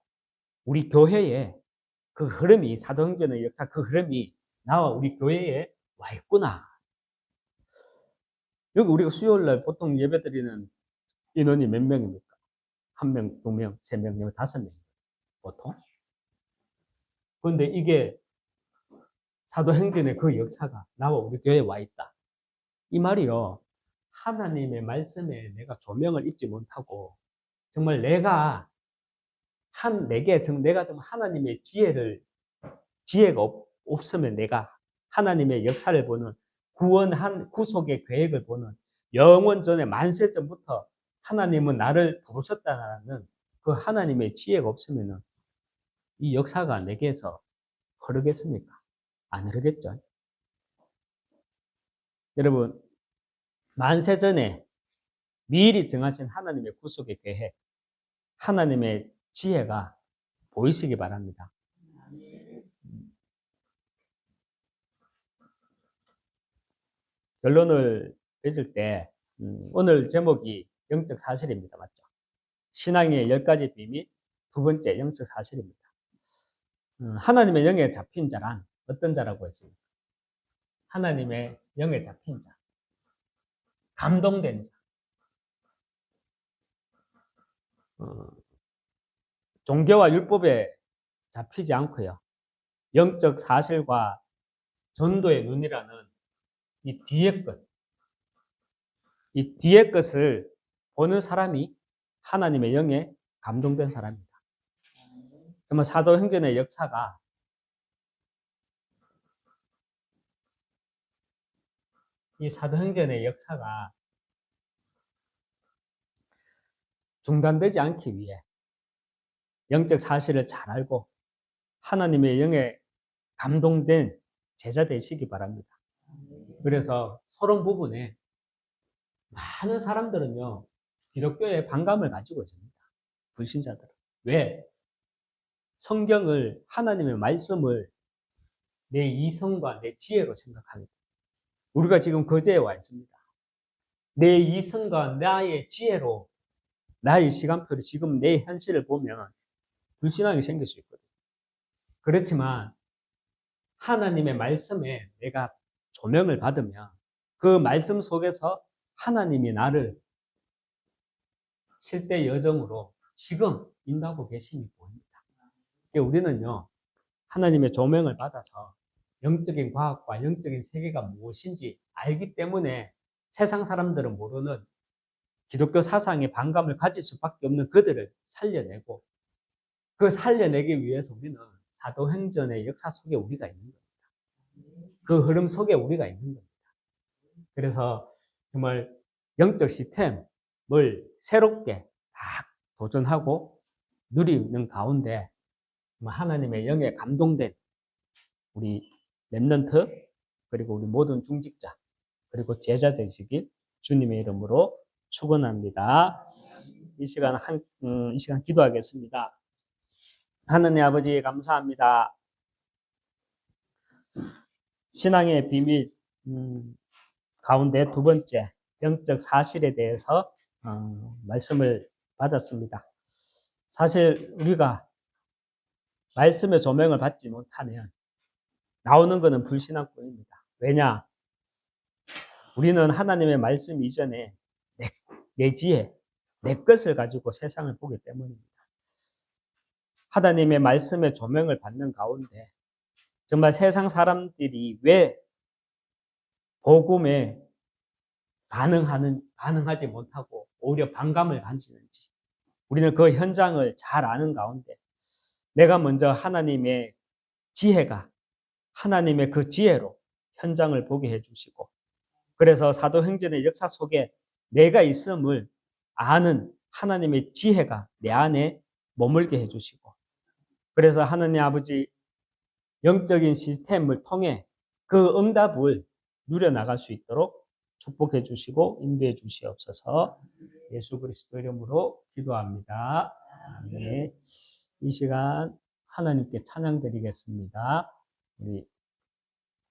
우리 교회에 그 흐름이 사도행전의 역사 그 흐름이 나와 우리 교회에 와 있구나. 여기 우리가 수요일날 보통 예배드리는 인원이 몇 명입니까? 1명, 2명, 3명, 5명 보통. 그런데 이게 사도행전의 그 역사가 나와 우리 교회에 와 있다. 이 말이요. 하나님의 말씀에 내가 조명을 입지 못하고 정말 내가 좀 하나님의 지혜가 없으면 내가 하나님의 역사를 보는 구속의 계획을 보는 영원 전에 만세 전부터 하나님은 나를 부르셨다는 그 하나님의 지혜가 없으면 이 역사가 내게서 흐르겠습니까? 안 흐르겠죠. 여러분, 만세 전에 미리 정하신 하나님의 구속의 계획, 하나님의 지혜가 보이시기 바랍니다. 결론을 맺을 때 오늘 제목이 영적 사실입니다. 맞죠? 신앙의 10가지 비밀 두 번째 영적 사실입니다. 하나님의 영에 잡힌 자란 어떤 자라고 했습니까? 하나님의 영에 잡힌 자, 감동된 자, 종교와 율법에 잡히지 않고요. 영적 사실과 전도의 눈이라는 이 뒤에 것을 보는 사람이 하나님의 영에 감동된 사람입니다. 정말 사도행전의 역사가 중단되지 않기 위해 영적 사실을 잘 알고 하나님의 영에 감동된 제자 되시기 바랍니다. 그래서 서론 부분에 많은 사람들은요, 기독교에 반감을 가지고 있습니다. 불신자들은. 왜? 성경을, 하나님의 말씀을 내 이성과 내 지혜로 생각합니다. 우리가 지금 거제에 와 있습니다. 내 이성과 나의 지혜로, 나의 시간표로 지금 내 현실을 보면 불신앙이 생길 수 있거든요. 그렇지만 하나님의 말씀에 내가 조명을 받으면 그 말씀 속에서 하나님이 나를 실대 여정으로 지금 인도하고 계심이 보입니다. 우리는요, 하나님의 조명을 받아서 영적인 과학과 영적인 세계가 무엇인지 알기 때문에 세상 사람들은 모르는 기독교 사상에 반감을 가질 수밖에 없는 그들을 살려내고, 그 살려내기 위해서 우리는 사도행전의 역사 속에 우리가 있는 겁니다. 그 흐름 속에 우리가 있는 겁니다. 그래서 정말 영적 시스템을 새롭게 다 도전하고 누리는 가운데 하나님의 영에 감동된 우리 렘넌트, 그리고 우리 모든 중직자, 그리고 제자 되시길 주님의 이름으로 축원합니다. 이 시간 기도하겠습니다. 하느님 아버지 감사합니다. 신앙의 비밀 가운데 두 번째 영적 사실에 대해서 말씀을 받았습니다. 사실 우리가 말씀의 조명을 받지 못하면 나오는 것은 불신앙뿐입니다. 왜냐? 우리는 하나님의 말씀 이전에 내 지혜, 내 것을 가지고 세상을 보기 때문입니다. 하나님의 말씀의 조명을 받는 가운데 정말 세상 사람들이 왜 복음에 반응하지 못하고 오히려 반감을 가지는지 우리는 그 현장을 잘 아는 가운데 내가 먼저 하나님의 지혜가 하나님의 그 지혜로 현장을 보게 해주시고, 그래서 사도행전의 역사 속에 내가 있음을 아는 하나님의 지혜가 내 안에 머물게 해주시고, 그래서 하나님 아버지 영적인 시스템을 통해 그 응답을 누려나갈 수 있도록 축복해 주시고 인도해 주시옵소서. 예수 그리스도 이름으로 기도합니다. 네. 이 시간 하나님께 찬양 드리겠습니다. 우리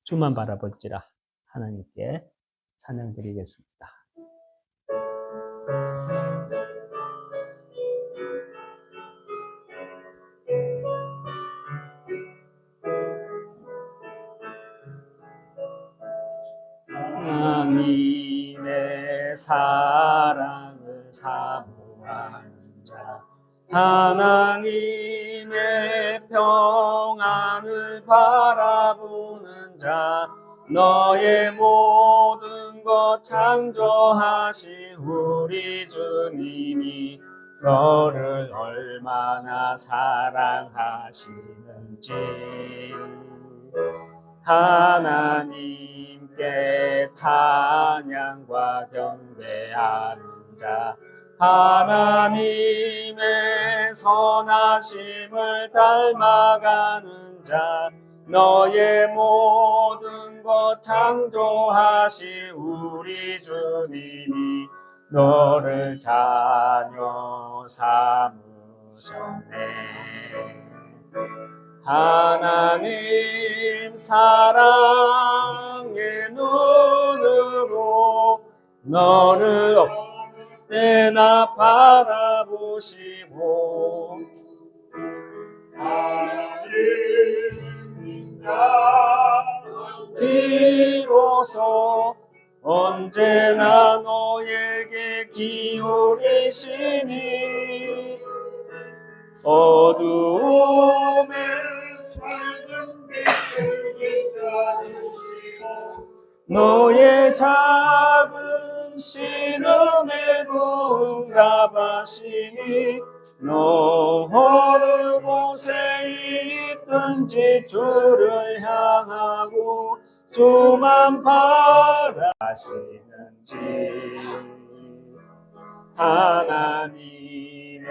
주만 바라볼지라 하나님께 찬양 드리겠습니다. 하나님의 사랑을 사모하는 자, 하나님의 평안을 바라보는 자, 너의 모든 것 창조하신 우리 주님이 너를 얼마나 사랑하시는지 하나님께 찬양과 경배하는 자, 하나님의 선하심을 닮아가는 자, 너의 모든 것 창조하신 우리 주님이 너를 자녀 삼으셨네. 하나님 사랑의 눈으로 너를 언제나 바라보시고 하나님 비로소 언제나 너에게 기울이시니 어두움에 밝은 빛을 비춰주시고 너의 작은 신음에도 응답하시니 너 어느 곳에 있든지 주를 향하고 주만 바라시는지 하나님의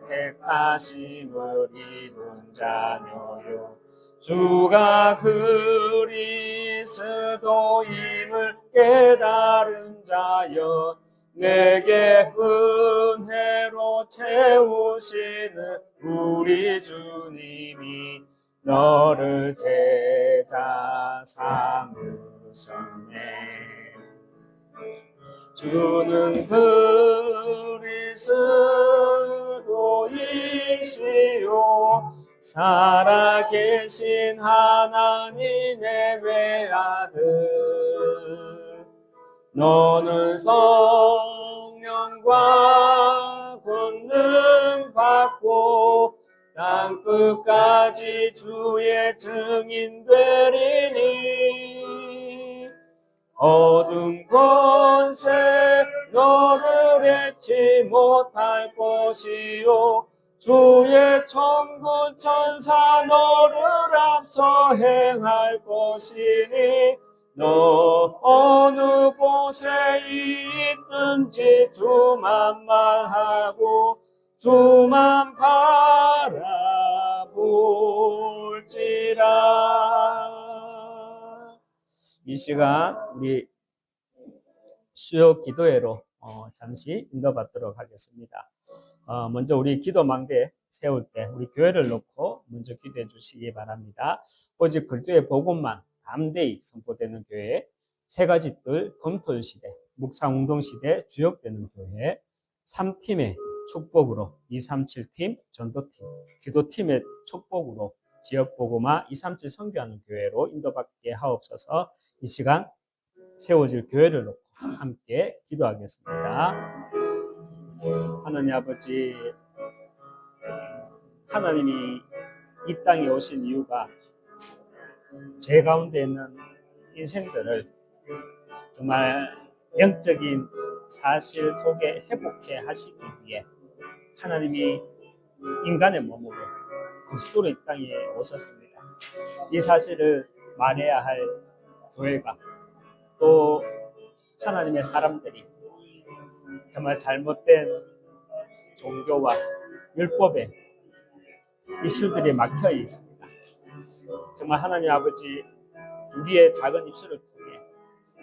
택하심을 입은 자녀요 주가 그리스도임을 깨달은 자여 내게 은혜로 채우시는 우리 주님이 너를 제자 삼으셨네. 주는 그리스도이시요 살아계신 하나님의 외아들 너는 성령과 권능 받고 땅끝까지 주의 증인 되리니 어둠 권세 너를 잃지 못할 것이요 주의 천군 천사 너를 앞서 행할 것이니 너 어느 곳에 있든지 주만 말하고 주만 바라볼지라. 이 시간 우리 수요 기도회로 잠시 인도받도록 하겠습니다. 먼저 우리 기도망대 세울 때 우리 교회를 놓고 먼저 기도해 주시기 바랍니다. 오직 그리스도의 복음만 담대히 선포되는 교회, 세 가지 뜰 검토일 시대, 묵상운동 시대 주역되는 교회, 3팀의 축복으로 237팀 전도팀, 기도팀의 축복으로 지역복음화 237 선교하는 교회로 인도받게 하옵소서. 이 시간 세워질 교회를 놓고 함께 기도하겠습니다. 하나님 아버지, 하나님이 이 땅에 오신 이유가 죄 가운데 있는 인생들을 정말 영적인 사실 속에 회복해 하시기 위해 하나님이 인간의 몸으로 그리스도로 이 땅에 오셨습니다. 이 사실을 말해야 할 교회가 또 하나님의 사람들이 정말 잘못된 종교와 율법에 입술들이 막혀 있습니다. 정말 하나님 아버지, 우리의 작은 입술을 통해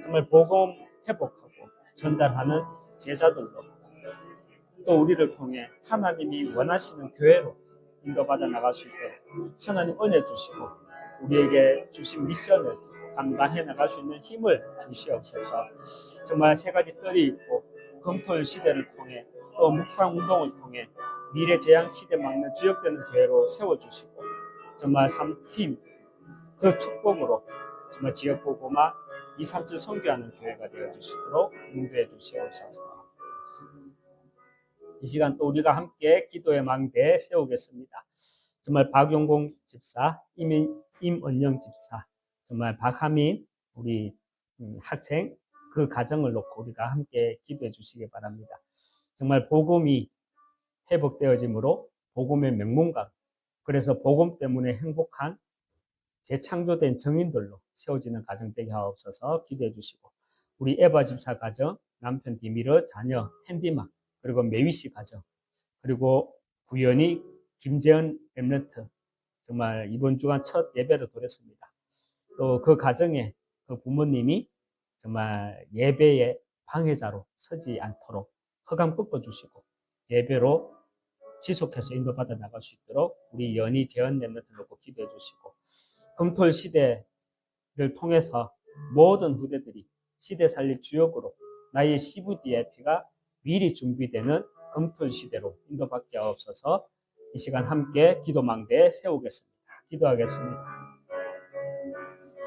정말 복음 회복하고 전달하는 제자들로 또 우리를 통해 하나님이 원하시는 교회로 인도받아 나갈 수 있도록 하나님 은혜 주시고 우리에게 주신 미션을 감당해 나갈 수 있는 힘을 주시옵소서. 정말 세 가지 뜰이 있고 검토일 시대를 통해 또 묵상 운동을 통해 미래 재앙 시대 막는 주역되는 교회로 세워주시고 정말 3팀 그 축복으로 정말 지역복음화 237 선교하는 교회가 되어주시도록 인도해 주시옵소서. 이 시간 또 우리가 함께 기도의 망대 세우겠습니다. 정말 박용공 집사, 임은영 집사, 정말 박하민 우리 학생 그 가정을 놓고 우리가 함께 기도해 주시기 바랍니다. 정말 복음이 회복되어짐으로 복음의 명문가, 그래서 복음 때문에 행복한 재창조된 정인들로 세워지는 가정 되게 하옵소서. 기도해 주시고 우리 에바 집사 가정, 남편 디미르, 자녀 텐디마, 그리고 메위씨 가정, 그리고 구연이 김재은 엠런트 정말 이번 주간 첫 예배를 드렸습니다. 또 그 가정에 그 부모님이 정말 예배의 방해자로 서지 않도록 허감 꺾어주시고 예배로 지속해서 인도받아 나갈 수 있도록 우리 연희 재현 렘넌트를 놓고 기도해 주시고 금토일 시대를 통해서 모든 후대들이 시대 살릴 주역으로 나의 CVDIP가 미리 준비되는 금토일 시대로 인도받게 하옵소서. 이 시간 함께 기도망대 세우겠습니다. 기도하겠습니다.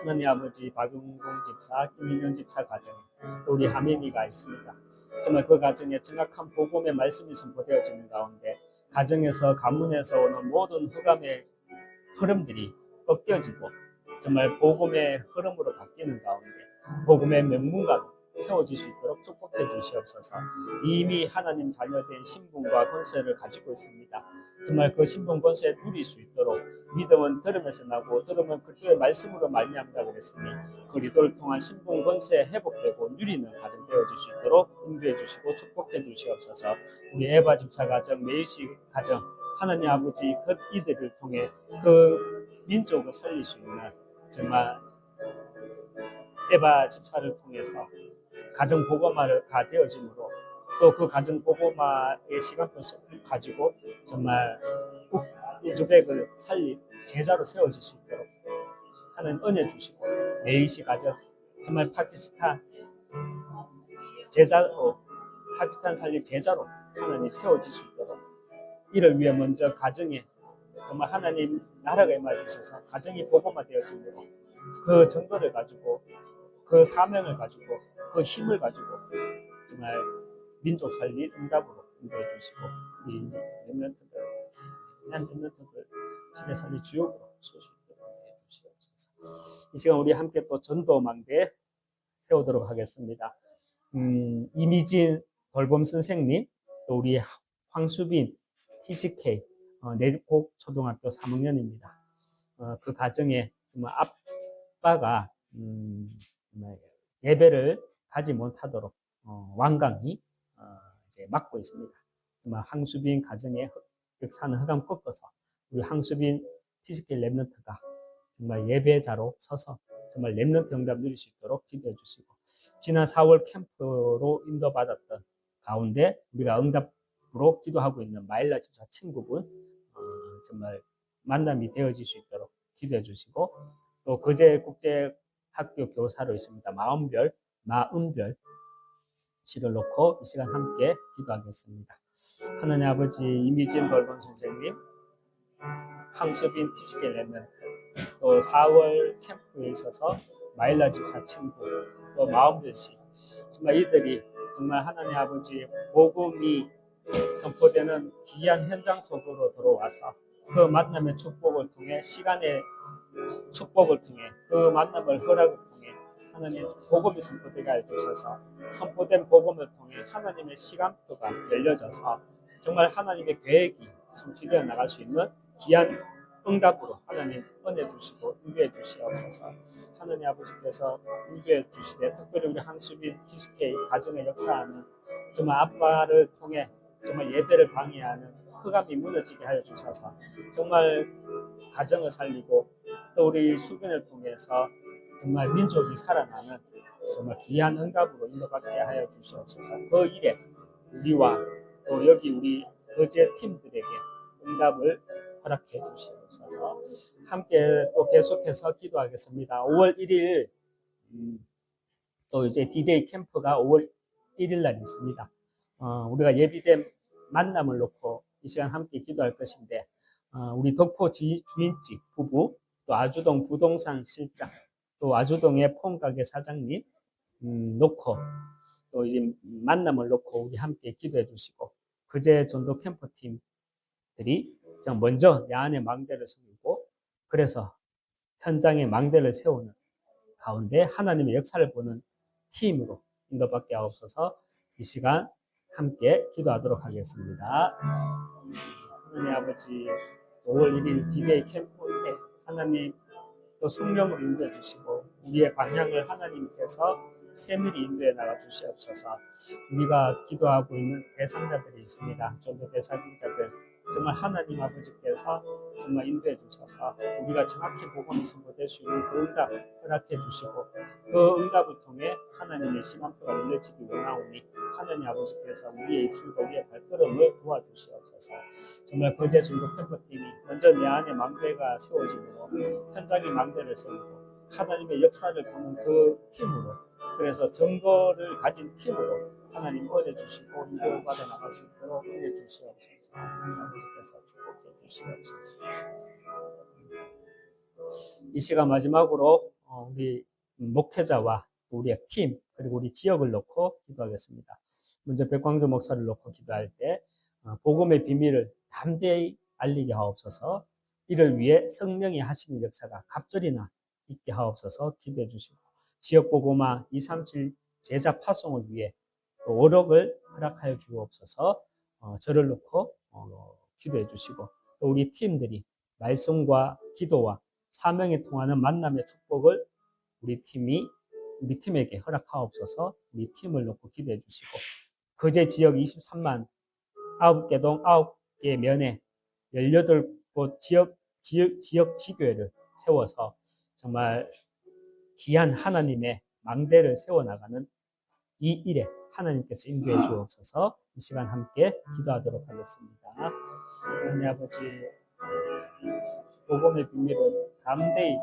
하나님 아버지 박용공 집사, 김인영 집사 가정에 또 우리 하민이가 있습니다. 정말 그 가정에 정확한 복음의 말씀이 선포되어지는 가운데 가정에서 가문에서 오는 모든 흑암의 흐름들이 꺾여지고 정말 복음의 흐름으로 바뀌는 가운데 복음의 명문가로 세워질 수 있도록 축복해 주시옵소서. 이미 하나님 자녀된 신분과 권세를 가지고 있습니다. 정말 그 신분 권세에 누릴 수 있도록 믿음은 들음에서 나고 들음은 그리스도의 말씀으로 말미암다 그랬으니 그리스도를 통한 신분 권세에 회복되고 누리는 가정 되어질 수 있도록 인도해 주시고 축복해 주시옵소서. 우리 에바 집사 가정, 메이시 가정 하나님 아버지 그 이들을 통해 그 민족을 살릴 수 있는 정말 에바 집사를 통해서 가정 복음화가 되어지므로 또 그 가정 복음화의 시간표 가지고 정말 우즈벡을 살릴 제자로 세워질 수 있도록 하는 은혜 주시고 메이시 가정 정말 파키스탄 제자로 파키스탄 살릴 제자로 하나님 세워질 수 있도록 이를 위해 먼저 가정에 정말 하나님 나라가 임하여 주셔서 가정이 복음화 되어지므로 그 정도를 가지고 그 사명을 가지고 그 힘을 가지고 정말 민족 살릴 응답으로 인도해 주시고 우리 렘넌트들 신의 살릴 주역으로 쓸 수 있도록 인도해 주시옵소서. 이 시간 우리 함께 또 전도망대 세우도록 하겠습니다. 이미진 돌봄 선생님 또 우리 황수빈 TCK 내곡 초등학교 3학년입니다. 그 가정에 정말 아빠가 예배를 가지 못하도록 완강히 이제 막고 있습니다. 정말 황수빈 가정의 역사는 흑암 꺾어서 우리 황수빈 TCK 렘넌트가 정말 예배자로 서서 정말 렘넌트 응답 누릴 수 있도록 기도해 주시고 지난 4월 캠프로 인도받았던 가운데 우리가 응답으로 기도하고 있는 마일라 집사 친구분 정말 만남이 되어질 수 있도록 기도해 주시고 또 거제 국제학교 교사로 있습니다. 마음별 씨를 놓고 이 시간 함께 기도하겠습니다. 하나님 아버지 이미진 돌봄 선생님, 황수빈 TCK 렘넌트, 또 4월 캠프에 있어서 마일라 집사 친구, 또 마음별 씨, 정말 이들이 정말 하나님 아버지 복음이 선포되는 귀한 현장 속으로 들어와서 그 만남의 축복을 통해 시간의 축복을 통해 그 만남을 허락을 통해 하나님 복음이 선포되게 해주셔서 선포된 복음을 통해 하나님의 시간표가 열려져서 정말 하나님의 계획이 성취되어 나갈 수 있는 귀한 응답으로 하나님 은혜 주시고 인도해 주시옵소서. 하나님 아버지께서 인도해 주시되 특별히 우리 황수빈 TCK 가정의 역사하는 정말 아빠를 통해 정말 예배를 방해하는 흑암이 무너지게 하여 주셔서 정말 가정을 살리고 또 우리 수빈을 통해서 정말 민족이 살아나는 정말 귀한 응답으로 인도받게 하여 주시옵소서. 그 일에 우리와 또 여기 우리 거제 팀들에게 응답을 허락해 주시옵소서. 함께 또 계속해서 기도하겠습니다. 5월 1일 또 이제 D-Day 캠프가 5월 1일 날 있습니다. 우리가 예비된 만남을 놓고 이 시간 함께 기도할 것인데 우리 덕포 주인집 부부 또 아주동 부동산 실장 또 아주동의 폼가게 사장님 놓고 또 이제 만남을 놓고 우리 함께 기도해 주시고 그제 전도 캠프팀들이 먼저 야안의 망대를 세우고 그래서 현장에 망대를 세우는 가운데 하나님의 역사를 보는 팀으로 인도받게 하옵소서. 이 시간 함께 기도하도록 하겠습니다. 하나님 아버지 5월 1일 D-Day 캠프 때 하나님 또 성령을 인도해 주시고 우리의 방향을 하나님께서 세밀히 인도해 나가 주시옵소서. 우리가 기도하고 있는 대상자들이 있습니다. 전도 대상자들 정말 하나님 아버지께서 정말 인도해 주셔서 우리가 정확히 복음이 선포될 수 있는 그 응답 허락해 주시고 그 응답을 통해 하나님의 시간표가 열려지기 원하오니 하나님 아버지께서 우리의 입술과 우리의 발걸음을 도와주시옵소서. 정말 거제 전도 캠프팀이 먼저 내 안에 망대가 세워지므로 현장의 망대를 세우고 하나님의 역사를 보는 그 팀으로 그래서 증거를 가진 팀으로 하나님 은혜 주시고 인도를 받아 나갈 수 있도록 은혜 주시옵소서. 하나님 아버지께서 축복해 주시옵소서. 이 시간 마지막으로 우리 목회자와 우리의 팀 그리고 우리 지역을 놓고 기도하겠습니다. 먼저 백광조 목사를 놓고 기도할 때 복음의 비밀을 담대히 알리게 하옵소서. 이를 위해 성령이 하시는 역사가 갑절이나 있게 하옵소서 기도해 주시고 지역 복음화 237 제자 파송을 위해 또 오력을 허락하여 주옵소서. 저를 놓고 기도해 주시고 또 우리 팀들이 말씀과 기도와 사명에 통하는 만남의 축복을 우리 팀에게 허락하옵소서. 우리 팀을 놓고 기도해 주시고 거제 지역 23만 9개 동 9개 면에 18곳 지역 지교회를 세워서 정말 귀한 하나님의 망대를 세워나가는 이 일에 하나님께서 인도해 주옵소서. 이 시간 함께 기도하도록 하겠습니다. 하나님 아버지, 복음의 비밀을 담대히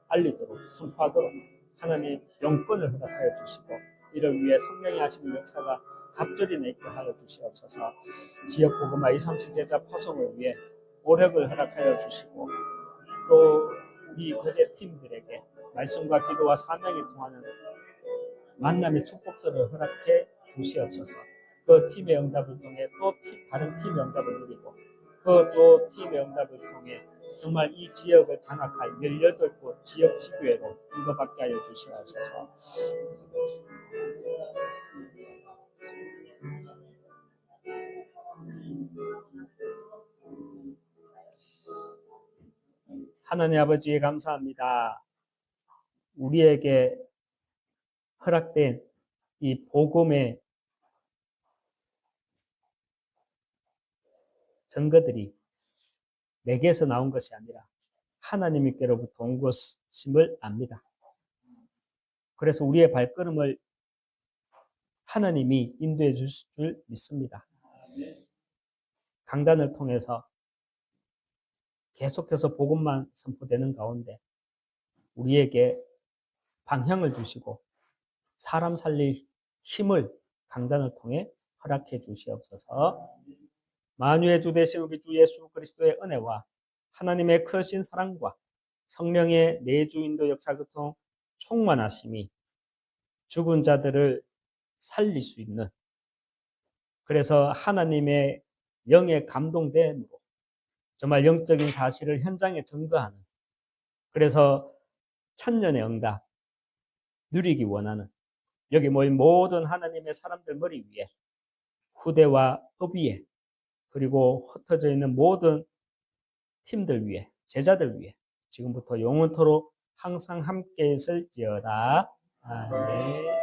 알리도록 선포하도록 하나님 용건을 허락하여 주시고 이를 위해 성령이 하시는 역사가 갑절이나 있게 하여 주시옵소서. 지역 복음화 237 제자 파송을 위해 오력을 허락하여 주시고 또 우리 거제 팀들에게 말씀과 기도와 사명에 통하는 만남의 축복들을 허락해 주시옵소서. 그 팀의 응답을 통해 또 다른 팀의 응답을 누리고 그 또 팀의 응답을 통해 정말 이 지역을 장악할 18곳 지역 지교회로 인도받게 하여 주시옵소서. 하나님 아버지 감사합니다. 우리에게 허락된 이 복음의 증거들이 내게서 나온 것이 아니라 하나님께로부터 온 것임을 압니다. 그래서 우리의 발걸음을 하나님이 인도해 주실 줄 믿습니다. 강단을 통해서 계속해서 복음만 선포되는 가운데 우리에게 방향을 주시고 사람 살릴 힘을 강단을 통해 허락해 주시옵소서. 만유의 주 되신 우리 주 예수 그리스도의 은혜와 하나님의 크신 사랑과 성령의 내주인도 역사 교통 충만하심이 죽은 자들을 살릴 수 있는, 그래서 하나님의 영의 감동됨으로 정말 영적인 사실을 현장에 증거하는, 그래서 천년의 응답 누리기 원하는 여기 모인 모든 하나님의 사람들 머리 위에 후대와 업 위에 그리고 흩어져 있는 모든 팀들 위에 제자들 위에 지금부터 영원토록 항상 함께 있을지어다. 아멘.